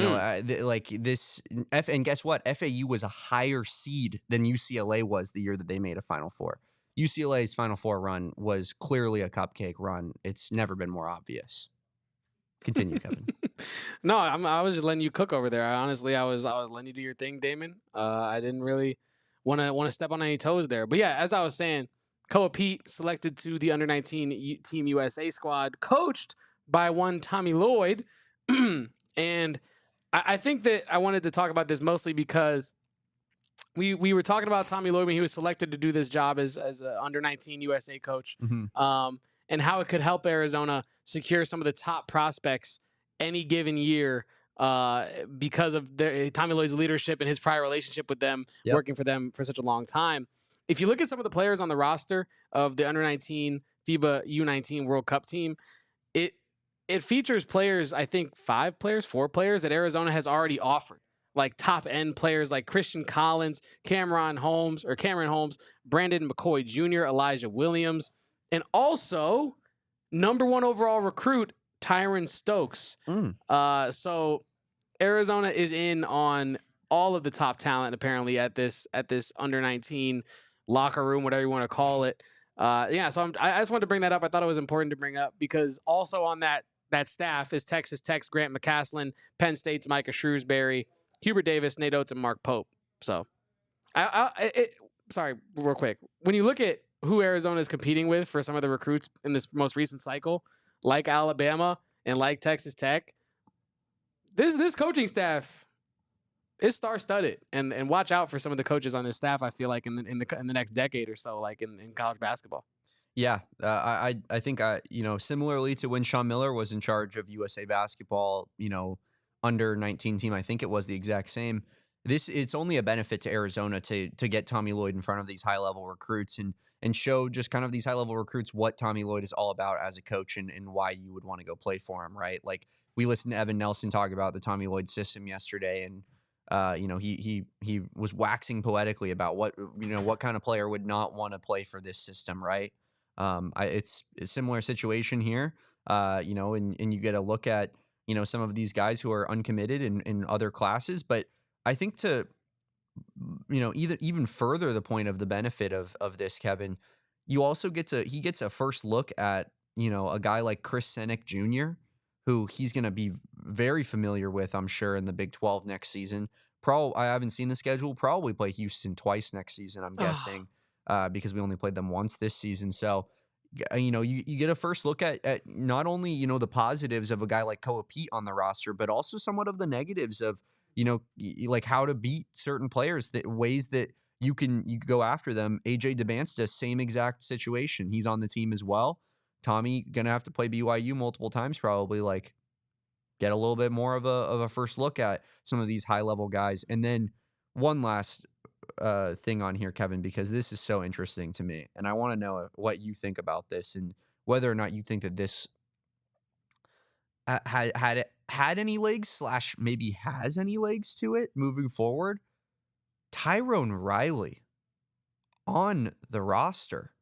B: guess what? FAU was a higher seed than UCLA was the year that they made a Final Four. UCLA's Final Four run was clearly a cupcake run. It's never been more obvious. Continue, Kevin.
A: No, I was just letting you cook over there. I was letting you do your thing, Damon. I didn't really want to step on any toes there. But yeah, as I was saying, Koa Peat selected to the under-19 Team USA squad, coached by one Tommy Lloyd. And I think that I wanted to talk about this mostly because we were talking about Tommy Lloyd when he was selected to do this job as an under-19 USA coach, and how it could help Arizona secure some of the top prospects any given year because of Tommy Lloyd's leadership and his prior relationship with them, working for them for such a long time. If you look at some of the players on the roster of the under-19 FIBA U19 World Cup team, it features players, I think 4 players that Arizona has already offered, like top end players like Christian Collins, Cameron Holmes, Brandon McCoy Jr., Elijah Williams, and also number 1 overall recruit Tyron Stokes. So Arizona is in on all of the top talent apparently at this under-19 locker room, whatever you want to call it. So I just wanted to bring that up. I thought it was important to bring up because also on that staff is Texas Tech's Grant McCaslin, Penn State's Micah Shrewsbury, Hubert Davis, Nate Oates, and Mark Pope. So, sorry, real quick. When you look at who Arizona is competing with for some of the recruits in this most recent cycle, like Alabama and like Texas Tech, this coaching staff is star-studded, and watch out for some of the coaches on this staff. I feel like in the next decade or so, like in college basketball.
B: Yeah, I think similarly to when Sean Miller was in charge of USA basketball, under 19 team, I think it was the exact same. It's only a benefit to Arizona to get Tommy Lloyd in front of these high level recruits and show just kind of these high level recruits what Tommy Lloyd is all about as a coach and why you would want to go play for him, right? Like we listened to Evan Nelson talk about the Tommy Lloyd system yesterday, and he was waxing poetically about what kind of player would not want to play for this system, right? It's a similar situation here, and you get a look at, some of these guys who are uncommitted in other classes. But I think to, even further the point of the benefit of this, Kevin, you also he gets a first look at, a guy like Chris Senick Jr., who he's going to be very familiar with, I'm sure, in the Big 12 next season. I haven't seen the schedule. Probably play Houston twice next season, I'm guessing. Because we only played them once this season. So, you get a first look at not only, the positives of a guy like Koa Peat on the roster, but also somewhat of the negatives of, like how to beat certain players, ways that you go after them. AJ DeBansta, same exact situation. He's on the team as well. Tommy going to have to play BYU multiple times, probably, like get a little bit more of a first look at some of these high level guys. And then one last thing on here, Kevin, because this is so interesting to me, and I want to know what you think about this and whether or not you think that this had any legs / maybe has any legs to it moving forward. Tyrone Riley on the roster,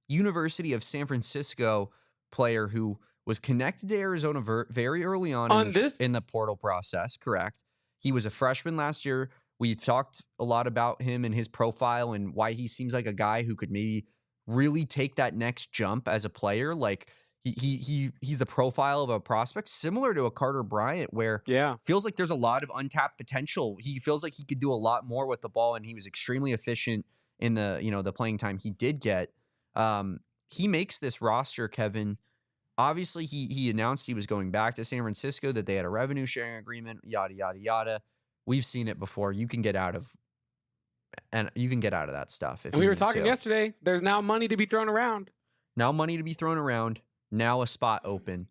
B: University of San Francisco player who was connected to Arizona very early on in the portal process. Correct. He was a freshman last year, We've talked a lot about him and his profile and why he seems like a guy who could maybe really take that next jump as a player. Like he's the profile of a prospect similar to a Carter Bryant, where feels like there's a lot of untapped potential. He feels like he could do a lot more with the ball, and he was extremely efficient in the playing time he did get. He makes this roster, Kevin. Obviously, he announced he was going back to San Francisco, that they had a revenue sharing agreement, yada, yada, yada. We've seen it before. You can get out of that stuff.
A: And we were talking yesterday. There's now money to be thrown around.
B: Now a spot open.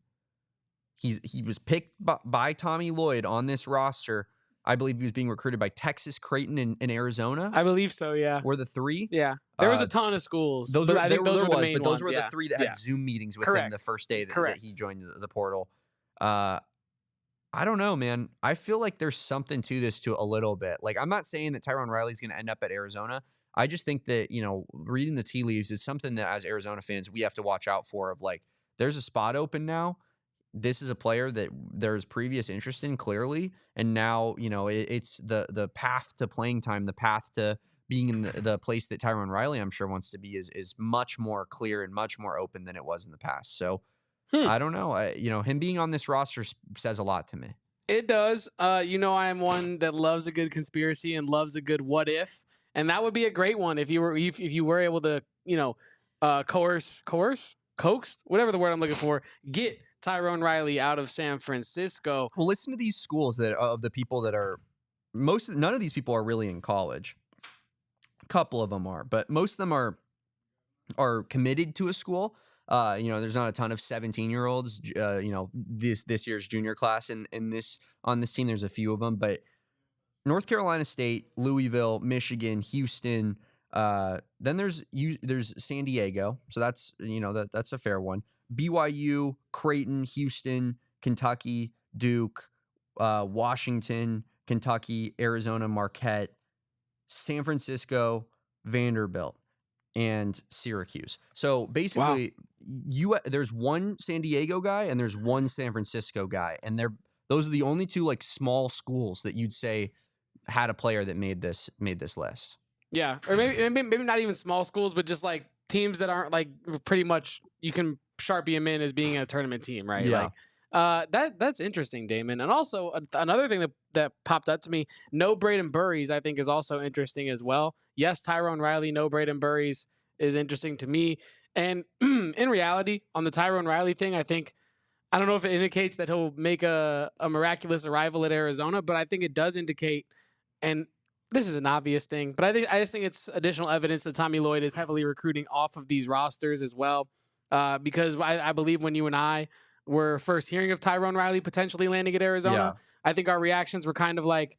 B: He was picked by Tommy Lloyd on this roster. I believe he was being recruited by Texas, Creighton, and Arizona.
A: I believe so, yeah.
B: Were the three?
A: Yeah. There was a ton of schools.
B: Those were the main ones. But those were
A: the
B: three that had Zoom meetings with him the first day that he joined the portal. I don't know, man. I feel like there's something to this a little bit. Like, I'm not saying that Tyrone Riley's going to end up at Arizona. I just think that, reading the tea leaves is something that as Arizona fans, we have to watch out for, of like, there's a spot open now. This is a player that there's previous interest in, clearly. And now, it's the path to playing time, the path to being in the place that Tyrone Riley, I'm sure, wants to be is much more clear and much more open than it was in the past. So I don't know. Him being on this roster says a lot to me.
A: It does. I am one that loves a good conspiracy and loves a good what if. And that would be a great one if you were able to, coax, whatever the word I'm looking for, get Tyrone Riley out of San Francisco.
B: Well, listen to these schools that of the people that are none of these people are really in college. A couple of them are, but most of them are committed to a school. There's not a ton of 17-year-olds. This year's junior class on this team. There's a few of them, but North Carolina State, Louisville, Michigan, Houston. Then there's San Diego, so that's that's a fair one. BYU, Creighton, Houston, Kentucky, Duke, Washington, Kentucky, Arizona, Marquette, San Francisco, Vanderbilt, and Syracuse. So basically, there's one San Diego guy and there's one San Francisco guy, and those are the only two like small schools that you'd say had a player that made this list.
A: Yeah, or maybe not even small schools, but just like teams that aren't like pretty much you can Sharpie him in as being a tournament team, right?
B: Yeah.
A: Like that's interesting, Damon. And also another thing that popped up to me, no Braden Burries, I think is also interesting as well. Yes, Tyrone Riley, no Braden Burries is interesting to me. And in reality, on the Tyrone Riley thing, I don't know if it indicates that he'll make a miraculous arrival at Arizona, but I think it does indicate, and this is an obvious thing, but I just think it's additional evidence that Tommy Lloyd is heavily recruiting off of these rosters as well. Because I believe when you and I were first hearing of Tyrone Riley potentially landing at Arizona, I think our reactions were kind of like,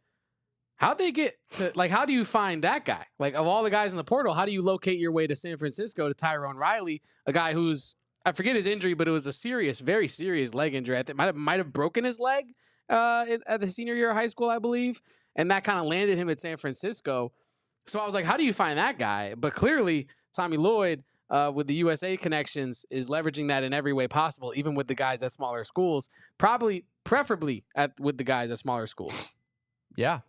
A: how do you find that guy? Like, of all the guys in the portal, how do you locate your way to San Francisco to Tyrone Riley, a guy who's, I forget his injury, but it was a very serious leg injury. I think might have broken his leg at the senior year of high school, I believe. And that kind of landed him at San Francisco. So I was like, how do you find that guy? But clearly, Tommy Lloyd, with the USA connections, is leveraging that in every way possible, even with the guys at smaller schools, preferably with the guys at smaller schools.
B: Yeah.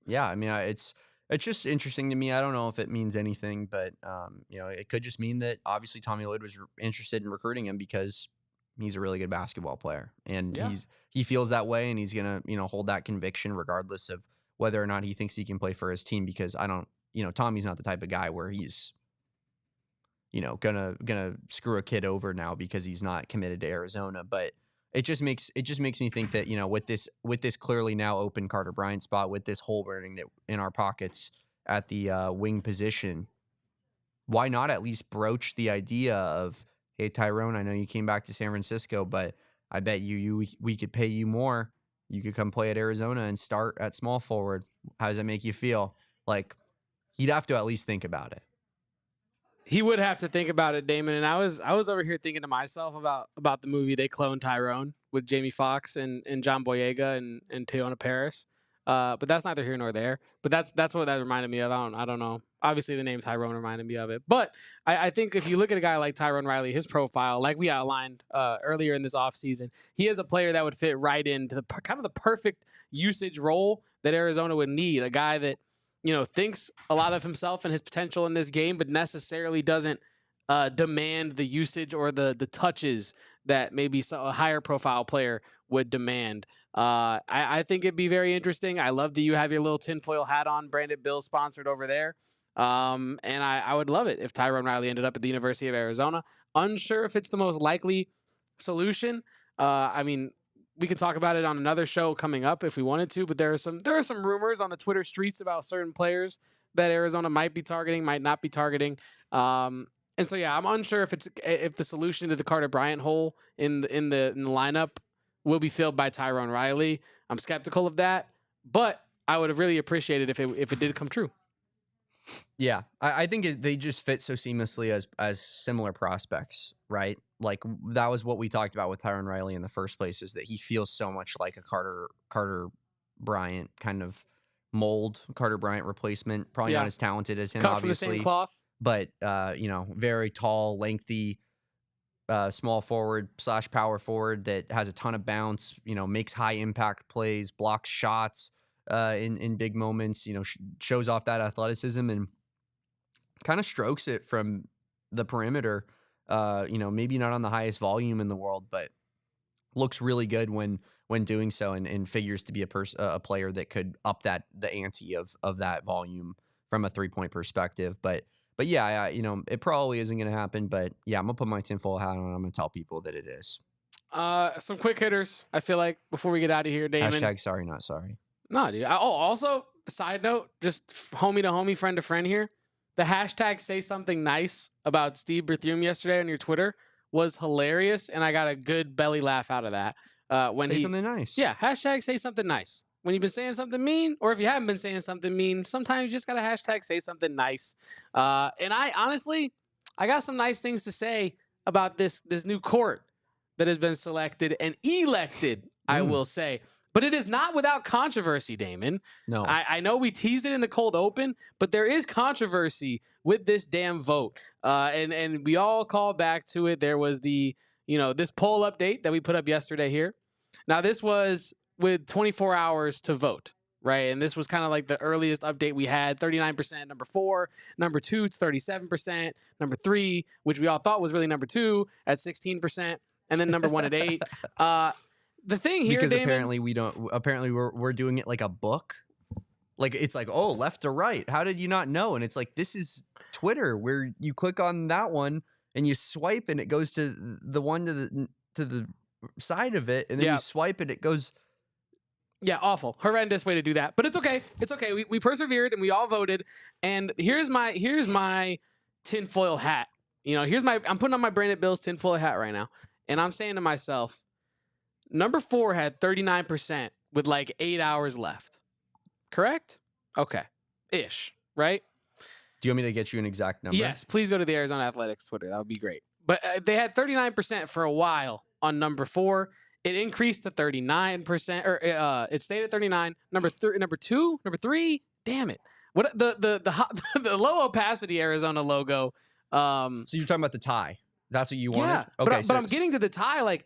B: I mean, it's just interesting to me. I don't know if it means anything, but it could just mean that obviously Tommy Lloyd was interested in recruiting him because he's a really good basketball player, and he feels that way, and he's gonna hold that conviction regardless of whether or not he thinks he can play for his team. Because Tommy's not the type of guy where he's gonna screw a kid over now because he's not committed to Arizona. But it just makes me think that with this clearly now open Carter Bryant spot, with this hole burning that in our pockets at the wing position, why not at least broach the idea of, hey, Tyrone, I know you came back to San Francisco, but I bet we could pay you more. You could come play at Arizona and start at small forward. How does that make you feel? Like, he'd have to at least think about it.
A: He would have to think about it, Damon. And I was over here thinking to myself about the movie They Cloned Tyrone with Jamie Foxx and John Boyega and Teyonah Parris. But that's neither here nor there. But that's what that reminded me of. I don't know. Obviously, the name Tyrone reminded me of it. But I think if you look at a guy like Tyrone Riley, his profile, like we outlined earlier in this offseason, he is a player that would fit right into the kind of the perfect usage role that Arizona would need. A guy that thinks a lot of himself and his potential in this game, but necessarily doesn't demand the usage or the touches that maybe a higher profile player would demand. I think it'd be very interesting. I love that you have your little tinfoil hat on, Brandon Bill sponsored over there. And I would love it if Tyrone Riley ended up at the University of Arizona. Unsure if it's the most likely solution. I mean, we can talk about it on another show coming up if we wanted to, but there are some rumors on the Twitter streets about certain players that Arizona might be targeting, might not be targeting. And so, yeah, I'm unsure if the solution to the Carter Bryant hole in the lineup will be filled by Tyrone Riley. I'm skeptical of that, but I would have really appreciated if it did come true.
B: Yeah, I think they just fit so seamlessly as similar prospects, right? Like that was what we talked about with Tyrone Riley in the first place, is that he feels so much like a Carter Bryant kind of mold, Carter Bryant replacement. Probably not as talented as him,
A: cut
B: obviously,
A: from the same cloth,
B: but very tall, lengthy, small forward / power forward that has a ton of bounce. Makes high impact plays, blocks shots in big moments. Shows off that athleticism and kind of strokes it from the perimeter. Maybe not on the highest volume in the world, but looks really good when doing so, and figures to be a player that could up the ante of that volume from a 3-point perspective. But yeah, it probably isn't going to happen. But yeah, I'm gonna put my tinfoil hat on. I'm gonna tell people that it is.
A: Some quick hitters, I feel like, before we get out of here, Damon.
B: # sorry, not sorry.
A: No, dude. Also, side note, just homie to homie, friend to friend here. The hashtag say something nice about Steve Berthiaume yesterday on your Twitter was hilarious, and I got a good belly laugh out of that. Say
B: something nice.
A: Yeah, hashtag say something nice. When you've been saying something mean, or if you haven't been saying something mean, sometimes you just got to hashtag say something nice. And I honestly got some nice things to say about this new court that has been selected and elected, I will say. But it is not without controversy, Damon.
B: No.
A: I know we teased it in the cold open, but there is controversy with this damn vote. And we all call back to it. There was this poll update that we put up yesterday here. Now, this was with 24 hours to vote, right? And this was kind of like the earliest update we had. 39% number 4, number 2, it's 37%, number 3, which we all thought was really number 2 at 16%, and then number 1 at 8. The thing here,
B: because
A: Damon,
B: apparently we're doing it like a book. Like it's like, oh, left or right. How did you not know? And it's like, this is Twitter where you click on that one and you swipe and it goes to the one to the side of it, and then you swipe and it goes.
A: Yeah, awful, horrendous way to do that. But it's okay. It's okay. We persevered and we all voted. And here's my tinfoil hat. I'm putting on my Brandon Bill's tinfoil hat right now, and I'm saying to myself, number 4 had 39% with like 8 hours left. Correct? Okay. Ish, right?
B: Do you want me to get you an exact number?
A: Yes, please go to the Arizona Athletics Twitter. That would be great. But they had 39% for a while on number 4. It increased to 39%, or it stayed at 39. Number 2, number 3. Damn it! What the low opacity Arizona logo?
B: So you're talking about the tie? That's what you wanted?
A: Yeah.
B: Okay,
A: but I'm getting to the tie. Like,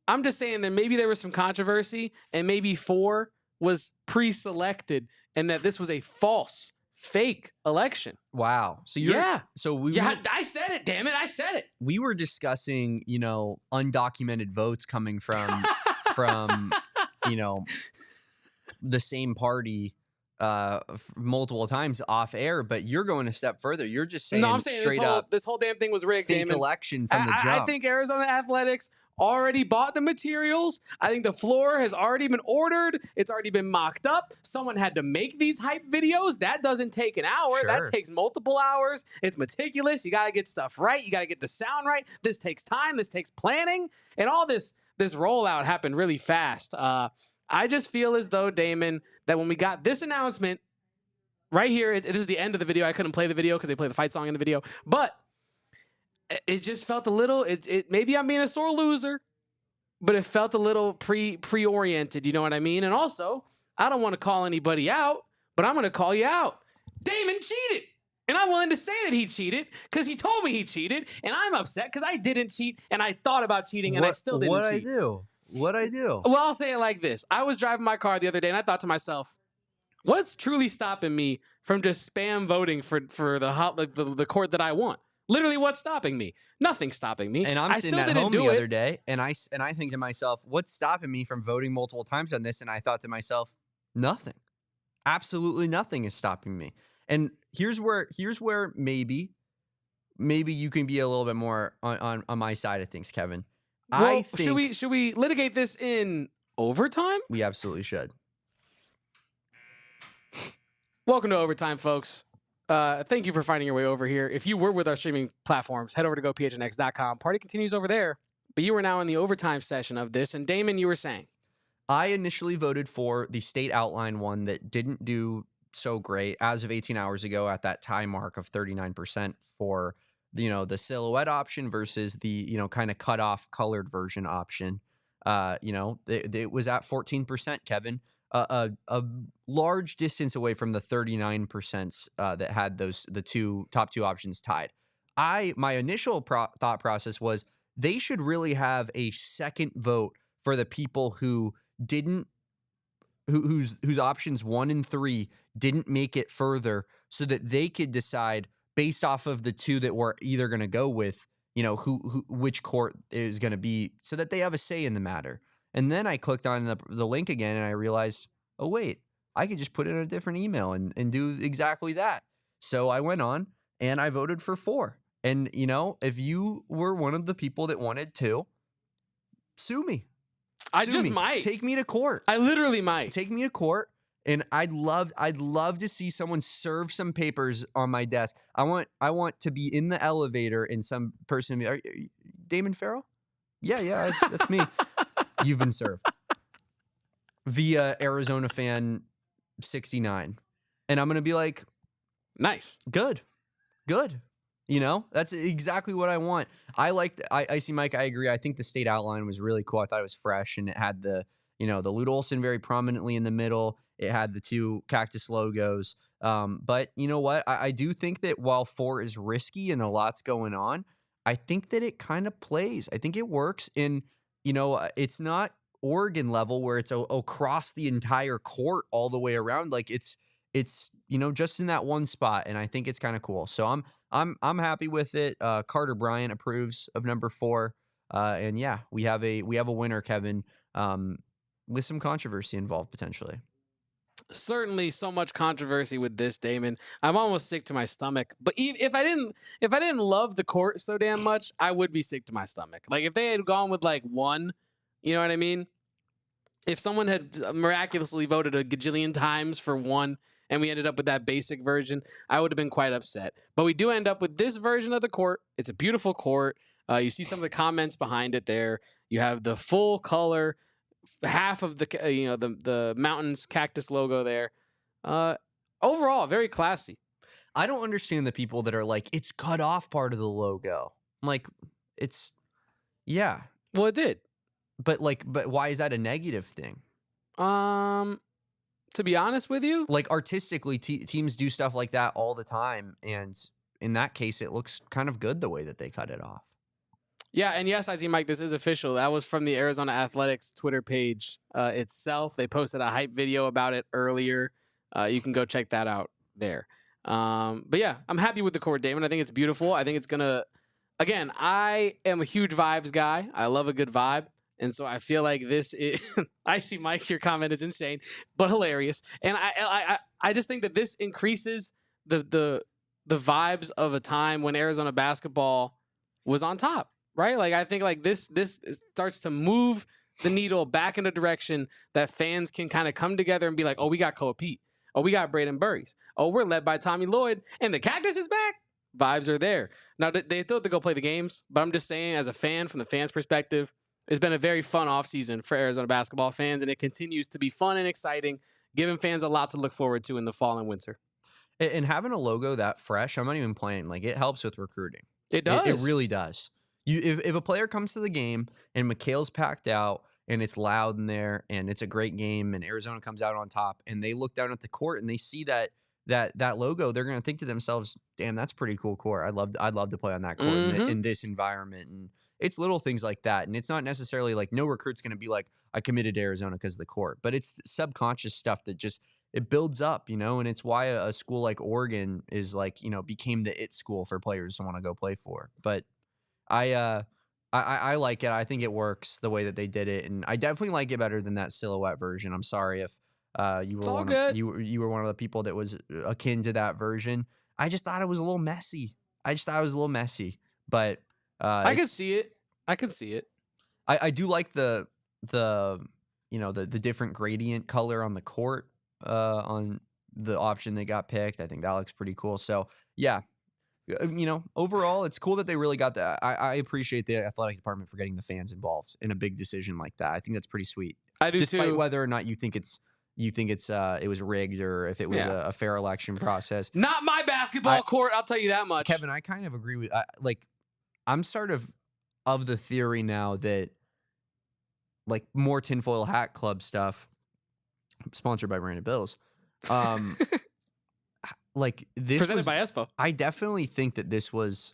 A: I'm just saying that maybe there was some controversy, and maybe 4 was pre-selected, and that this was a false, fake election.
B: Wow. So
A: I said it. Damn it, I said it.
B: We were discussing, undocumented votes coming from the same party multiple times off air, but you're going a step further. You're just saying,
A: no, I'm saying this whole damn thing was rigged.
B: Fake
A: Damon.
B: Election from the jump.
A: I think Arizona Athletics already bought the materials. I think the floor has already been ordered. It's already been mocked up. Someone had to make these hype videos. That doesn't take an hour.
B: Sure.
A: That takes multiple hours. It's meticulous. You got to get stuff right. You got to get the sound right. This takes time. This takes planning. And all this rollout happened really fast. I just feel as though, Damon, that when we got this announcement right here, this is the end of the video. I couldn't play the video because they play the fight song in the video. But it just felt a little, maybe I'm being a sore loser, but it felt a little pre-oriented, you know what I mean? And also, I don't want to call anybody out, but I'm going to call you out. Damon cheated. And I'm willing to say that he cheated because he told me he cheated. And I'm upset because I didn't cheat and I thought about cheating and I still didn't cheat.
B: What'd I do?
A: Well, I'll say it like this. I was driving my car the other day and I thought to myself, What's truly stopping me from just spam voting for the court that I want? Literally, what's stopping me? Nothing's stopping me.
B: And I'm sitting
A: still
B: at
A: didn't
B: home
A: do
B: the
A: it.
B: other day, and I think to myself, what's stopping me from voting multiple times on this? And I thought to myself, nothing. Absolutely nothing is stopping me. And here's where maybe you can be a little bit more on my side of things, Kevin.
A: Well,
B: I think
A: should we litigate this in overtime?
B: we absolutely should.
A: Welcome to Overtime, folks. Thank you for finding your way over here. If you were with our streaming platforms, head over to gophnx.com. Party continues over there, but you are now in the overtime session of this. And Damon, you were saying?
B: I initially voted for the state outline one that didn't do so great as of 18 hours ago at that tie mark of 39% for, the silhouette option versus the, kind of cut off colored version option. It was at 14%, Kevin. A large distance away from the 39% that had the top two options tied. My initial thought process was they should really have a second vote for the people whose options 1 and 3 didn't make it further, so that they could decide based off of the two that we're either going to go with, which court is going to be, so that they have a say in the matter. And then I clicked on the link again, and I realized, oh, wait, I could just put it in a different email and do exactly that. So I went on and I voted for 4. And, if you were one of the people that wanted to, sue me.
A: I just might.
B: Take me to court.
A: I literally might.
B: Take me to court. And I'd love to see someone serve some papers on my desk. I want to be in the elevator and some person, are you Damon Fairall? Yeah, that's me. You've been served via Arizona fan 69. And I'm going to be like,
A: nice.
B: Good. That's exactly what I want. I see Mike. I agree. I think the state outline was really cool. I thought it was fresh, and it had the Lute Olson very prominently in the middle. It had the 2 cactus logos. But you know what? I do think that while 4 is risky and a lot's going on, I think that it kind of plays. I think it works in, it's not Oregon level where it's across the entire court all the way around. Like it's just in that one spot, and I think it's kind of cool. So I'm happy with it. Carter Bryant approves of number 4, and yeah, we have a winner, Kevin, with some controversy involved potentially.
A: Certainly, so much controversy with this, Damon. I'm almost sick to my stomach. But if I didn't love the court so damn much, I would be sick to my stomach. Like if they had gone with like 1, you know what I mean? If someone had miraculously voted a gajillion times for 1, and we ended up with that basic version, I would have been quite upset. But we do end up with this version of the court. It's a beautiful court. You see some of the comments behind it there. You have the full color, half of the mountains cactus logo there. Overall, very classy.
B: I don't understand the people that are like, it's cut off part of the logo. I'm like, it's, yeah.
A: Well, it did.
B: But why is that a negative thing?
A: To be honest with you,
B: like artistically, teams do stuff like that all the time, and in that case, it looks kind of good the way that they cut it off.
A: Yeah, and yes, I see, Mike, this is official. That was from the Arizona Athletics Twitter page itself. They posted a hype video about it earlier. You can go check that out there. But yeah, I'm happy with the court, Damon. I think it's beautiful. I think it's gonna. Again, I am a huge vibes guy. I love a good vibe. And so I feel like this is, I see, Mike, your comment is insane, but hilarious. And I just think that this increases the vibes of a time when Arizona basketball was on top, right? Like, I think like this starts to move the needle back in a direction that fans can kind of come together and be like, oh, we got Koa Peat. Oh, we got Braden Burries. Oh, we're led by Tommy Lloyd, and the Cactus is back. Vibes are there. Now, they still have to go play the games, but I'm just saying, as a fan, from the fans' perspective, it's been a very fun offseason for Arizona basketball fans, and it continues to be fun and exciting, giving fans a lot to look forward to in the fall and winter.
B: And having a logo that fresh, I'm not even playing. Like, it helps with recruiting.
A: It does.
B: It really does. If a player comes to the game and McHale's packed out and it's loud in there and it's a great game and Arizona comes out on top and they look down at the court and they see that logo, they're going to think to themselves, damn, that's a pretty cool court. I'd love to play on that court in this environment. And it's little things like that. And it's not necessarily like no recruit's going to be like, I committed to Arizona because of the court, but it's subconscious stuff that just it builds up, and it's why a school like Oregon is like, became the it school for players to want to go play for. But I like it. I think it works the way that they did it, and I definitely like it better than that silhouette version. I'm sorry if you
A: It's
B: were
A: all
B: one
A: good.
B: of, you were one of the people that was akin to that version. I just thought it was a little messy. But
A: I can see it. I can see it.
B: I do like the different gradient color on the court on the option that got picked. I think that looks pretty cool. So yeah, overall, it's cool that they really got that. I appreciate the athletic department for getting the fans involved in a big decision like that. I think that's pretty sweet.
A: I do
B: Despite
A: too.
B: whether or not you think it was rigged or if it was a fair election process.
A: Not my basketball court, I'll tell you that much.
B: Kevin, I kind of agree with I'm sort of the theory now that like more tinfoil hat club stuff sponsored by Brandon Bills. Like this
A: presented
B: was,
A: by Espo.
B: I definitely think that this was,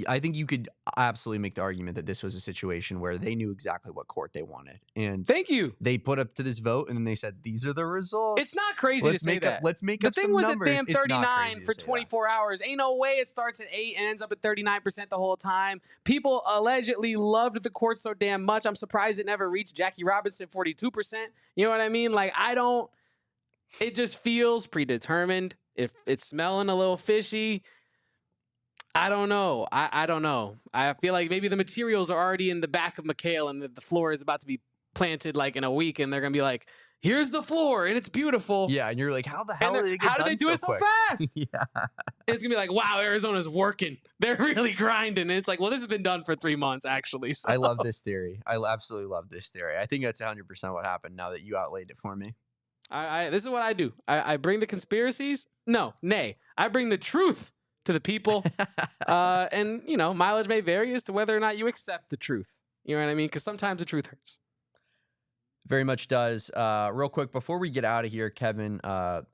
B: I think you could absolutely make the argument that this was a situation where they knew exactly what court they wanted. And
A: thank you.
B: They put up to this vote and then they said, these are the results.
A: It's not crazy to say that.
B: Let's make
A: the
B: up
A: thing
B: some
A: was
B: numbers.
A: at damn 39 for 24
B: that.
A: hours. Ain't no way it starts at 8 and ends up at 39% the whole time. People allegedly loved the court so damn much. I'm surprised it never reached Jackie Robinson 42%. You know what I mean? Like, it just feels predetermined. If it's smelling a little fishy, I don't know. I don't know. I feel like maybe the materials are already in the back of McHale and the floor is about to be planted like in a week, and they're gonna be like, "Here's the floor, and it's beautiful."
B: Yeah, and you're like, "How the hell did it get
A: how did
B: done
A: they do it so
B: quick?"
A: fast?
B: Yeah,
A: it's gonna be like, "Wow, Arizona's working. They're really grinding." And it's like, "Well, this has been done for 3 months, actually." So.
B: I love this theory. I absolutely love this theory. I think that's 100% what happened. Now that you outlaid it for me.
A: This is what I do. I bring the conspiracies. Nay. I bring the truth to the people. And, mileage may vary as to whether or not you accept the truth. You know what I mean? Because sometimes the truth hurts.
B: Very much does. Real quick, before we get out of here, Kevin,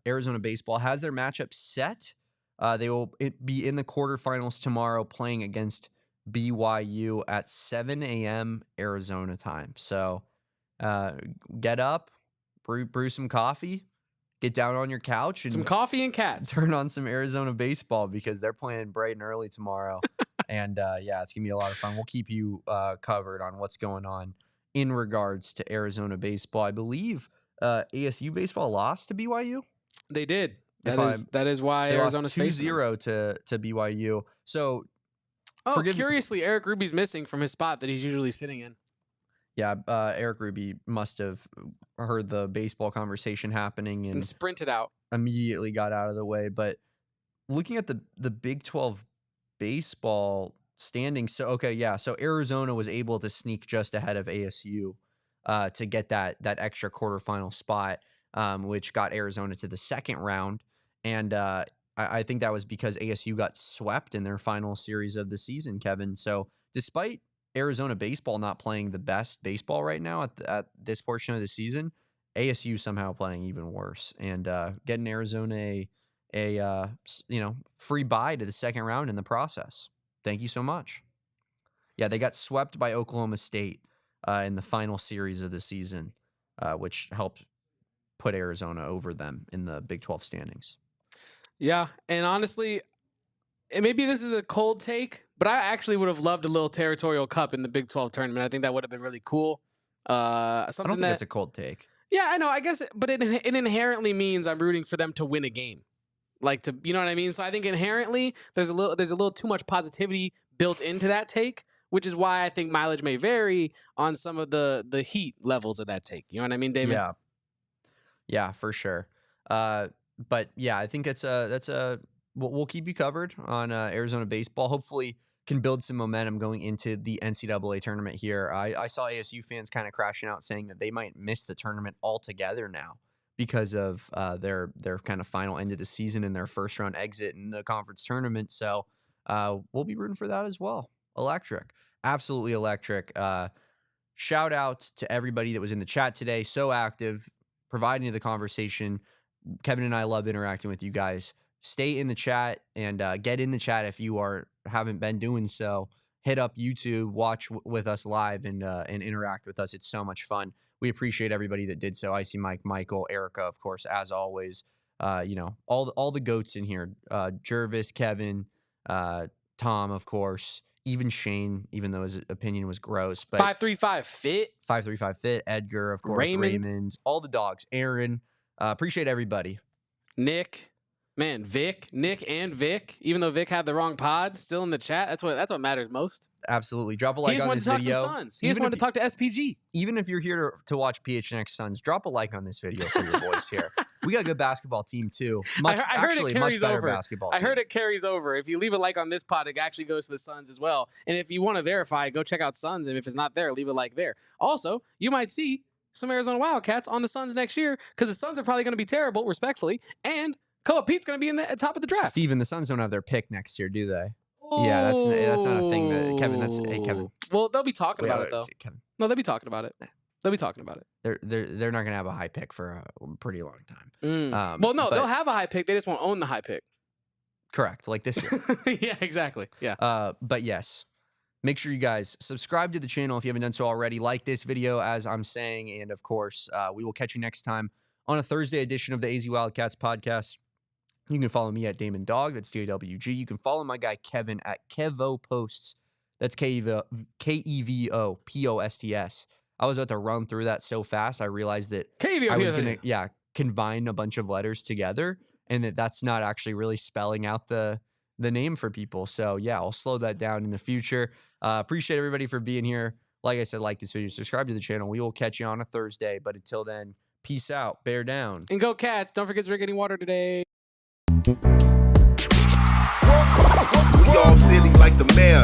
B: Arizona baseball has their matchup set. They will be in the quarterfinals tomorrow playing against BYU at 7 a.m. Arizona time. So get up. Brew some coffee, get down on your couch, and
A: some coffee and cats.
B: Turn on some Arizona baseball because they're playing bright and early tomorrow. And it's gonna be a lot of fun. We'll keep you covered on what's going on in regards to Arizona baseball. I believe ASU baseball lost to BYU.
A: They did. That is why Arizona's
B: 2-0 to BYU. So,
A: curiously, Eric Ruby's missing from his spot that he's usually sitting in.
B: Yeah, Eric Ruby must have heard the baseball conversation happening and
A: sprinted out.
B: Immediately got out of the way. But looking at the Big 12 baseball standings, so Arizona was able to sneak just ahead of ASU to get that extra quarterfinal spot, which got Arizona to the second round. And I think that was because ASU got swept in their final series of the season, Kevin. So despite Arizona baseball not playing the best baseball right now at this portion of the season, ASU somehow playing even worse and getting Arizona a free bye to the second round in the process. Thank you so much. Yeah, they got swept by Oklahoma State in the final series of the season, which helped put Arizona over them in the Big 12 standings.
A: Yeah, and honestly, and maybe this is a cold take, but I actually would have loved a little territorial cup in the Big 12 tournament. I think that would have been really cool.
B: I don't think that's a cold take.
A: Yeah, I know. I guess, but it inherently means I'm rooting for them to win a game, you know what I mean. So I think inherently there's a little too much positivity built into that take, which is why I think mileage may vary on some of the heat levels of that take. You know what I mean, Damon?
B: Yeah, for sure. But yeah, I think we'll keep you covered on Arizona baseball. Hopefully can build some momentum going into the NCAA tournament here. I saw ASU fans kind of crashing out saying that they might miss the tournament altogether now because of their kind of final end of the season and their first round exit in the conference tournament. So we'll be rooting for that as well. Electric. Absolutely electric. Shout out to everybody that was in the chat today. So active, providing the conversation. Kevin and I love interacting with you guys. Stay in the chat and get in the chat if you haven't been doing so. Hit up YouTube, watch with us live, and interact with us. It's so much fun. we appreciate everybody that did so. Icy Mike, Michael, Erica, of course, as always. All the goats in here. Jervis, Kevin, Tom, of course, even Shane, even though his opinion was gross. But
A: 535 Fit.
B: 535 Fit, Edgar, of course, Raymond, all the dogs, Aaron. Appreciate everybody.
A: Nick. Man, Nick and Vic, even though Vic had the wrong pod, still in the chat. That's what matters most.
B: Absolutely. Drop a like on this video.
A: He just wanted to talk to Suns. He just wanted to talk to SPG.
B: Even if you're here to watch PHNX Suns, drop a like on this video for your boys here. We got a good basketball team too.
A: I heard it carries over.
B: Basketball
A: I
B: team.
A: heard it carries over. If you leave a like on this pod, it actually goes to the Suns as well. And if you want to verify, go check out Suns. And if it's not there, leave a like there. Also, you might see some Arizona Wildcats on the Suns next year because the Suns are probably going to be terrible, respectfully, and Koa Peat's going to be in the top of the draft.
B: Steven, the Suns don't have their pick next year, do they? Oh. Yeah, that's not a thing that Kevin. Kevin.
A: Well, they'll be talking about it though.
B: Kevin.
A: No, they'll be talking about it. They'll be talking about it.
B: They're not going to have a high pick for a pretty long time.
A: Well, no, they'll have a high pick. They just won't own the high pick.
B: Correct, like this year.
A: Yeah, exactly. Yeah.
B: But yes, make sure you guys subscribe to the channel if you haven't done so already. Like this video, as I'm saying, and of course, we will catch you next time on a Thursday edition of the AZ Wildcats podcast. You can follow me at Damon Dog. That's DAWG. You can follow my guy Kevin at Kevo Posts. That's KEVOPOSTS. I was about to run through that so fast, I realized that I was going to combine a bunch of letters together, and that's not actually really spelling out the name for people. So yeah, I'll slow that down in the future. Appreciate everybody for being here. Like I said, like this video, subscribe to the channel. We will catch you on a Thursday. But until then, peace out. Bear down.
A: And go Cats. Don't forget to drink any water today.
D: We all silly like the mayor.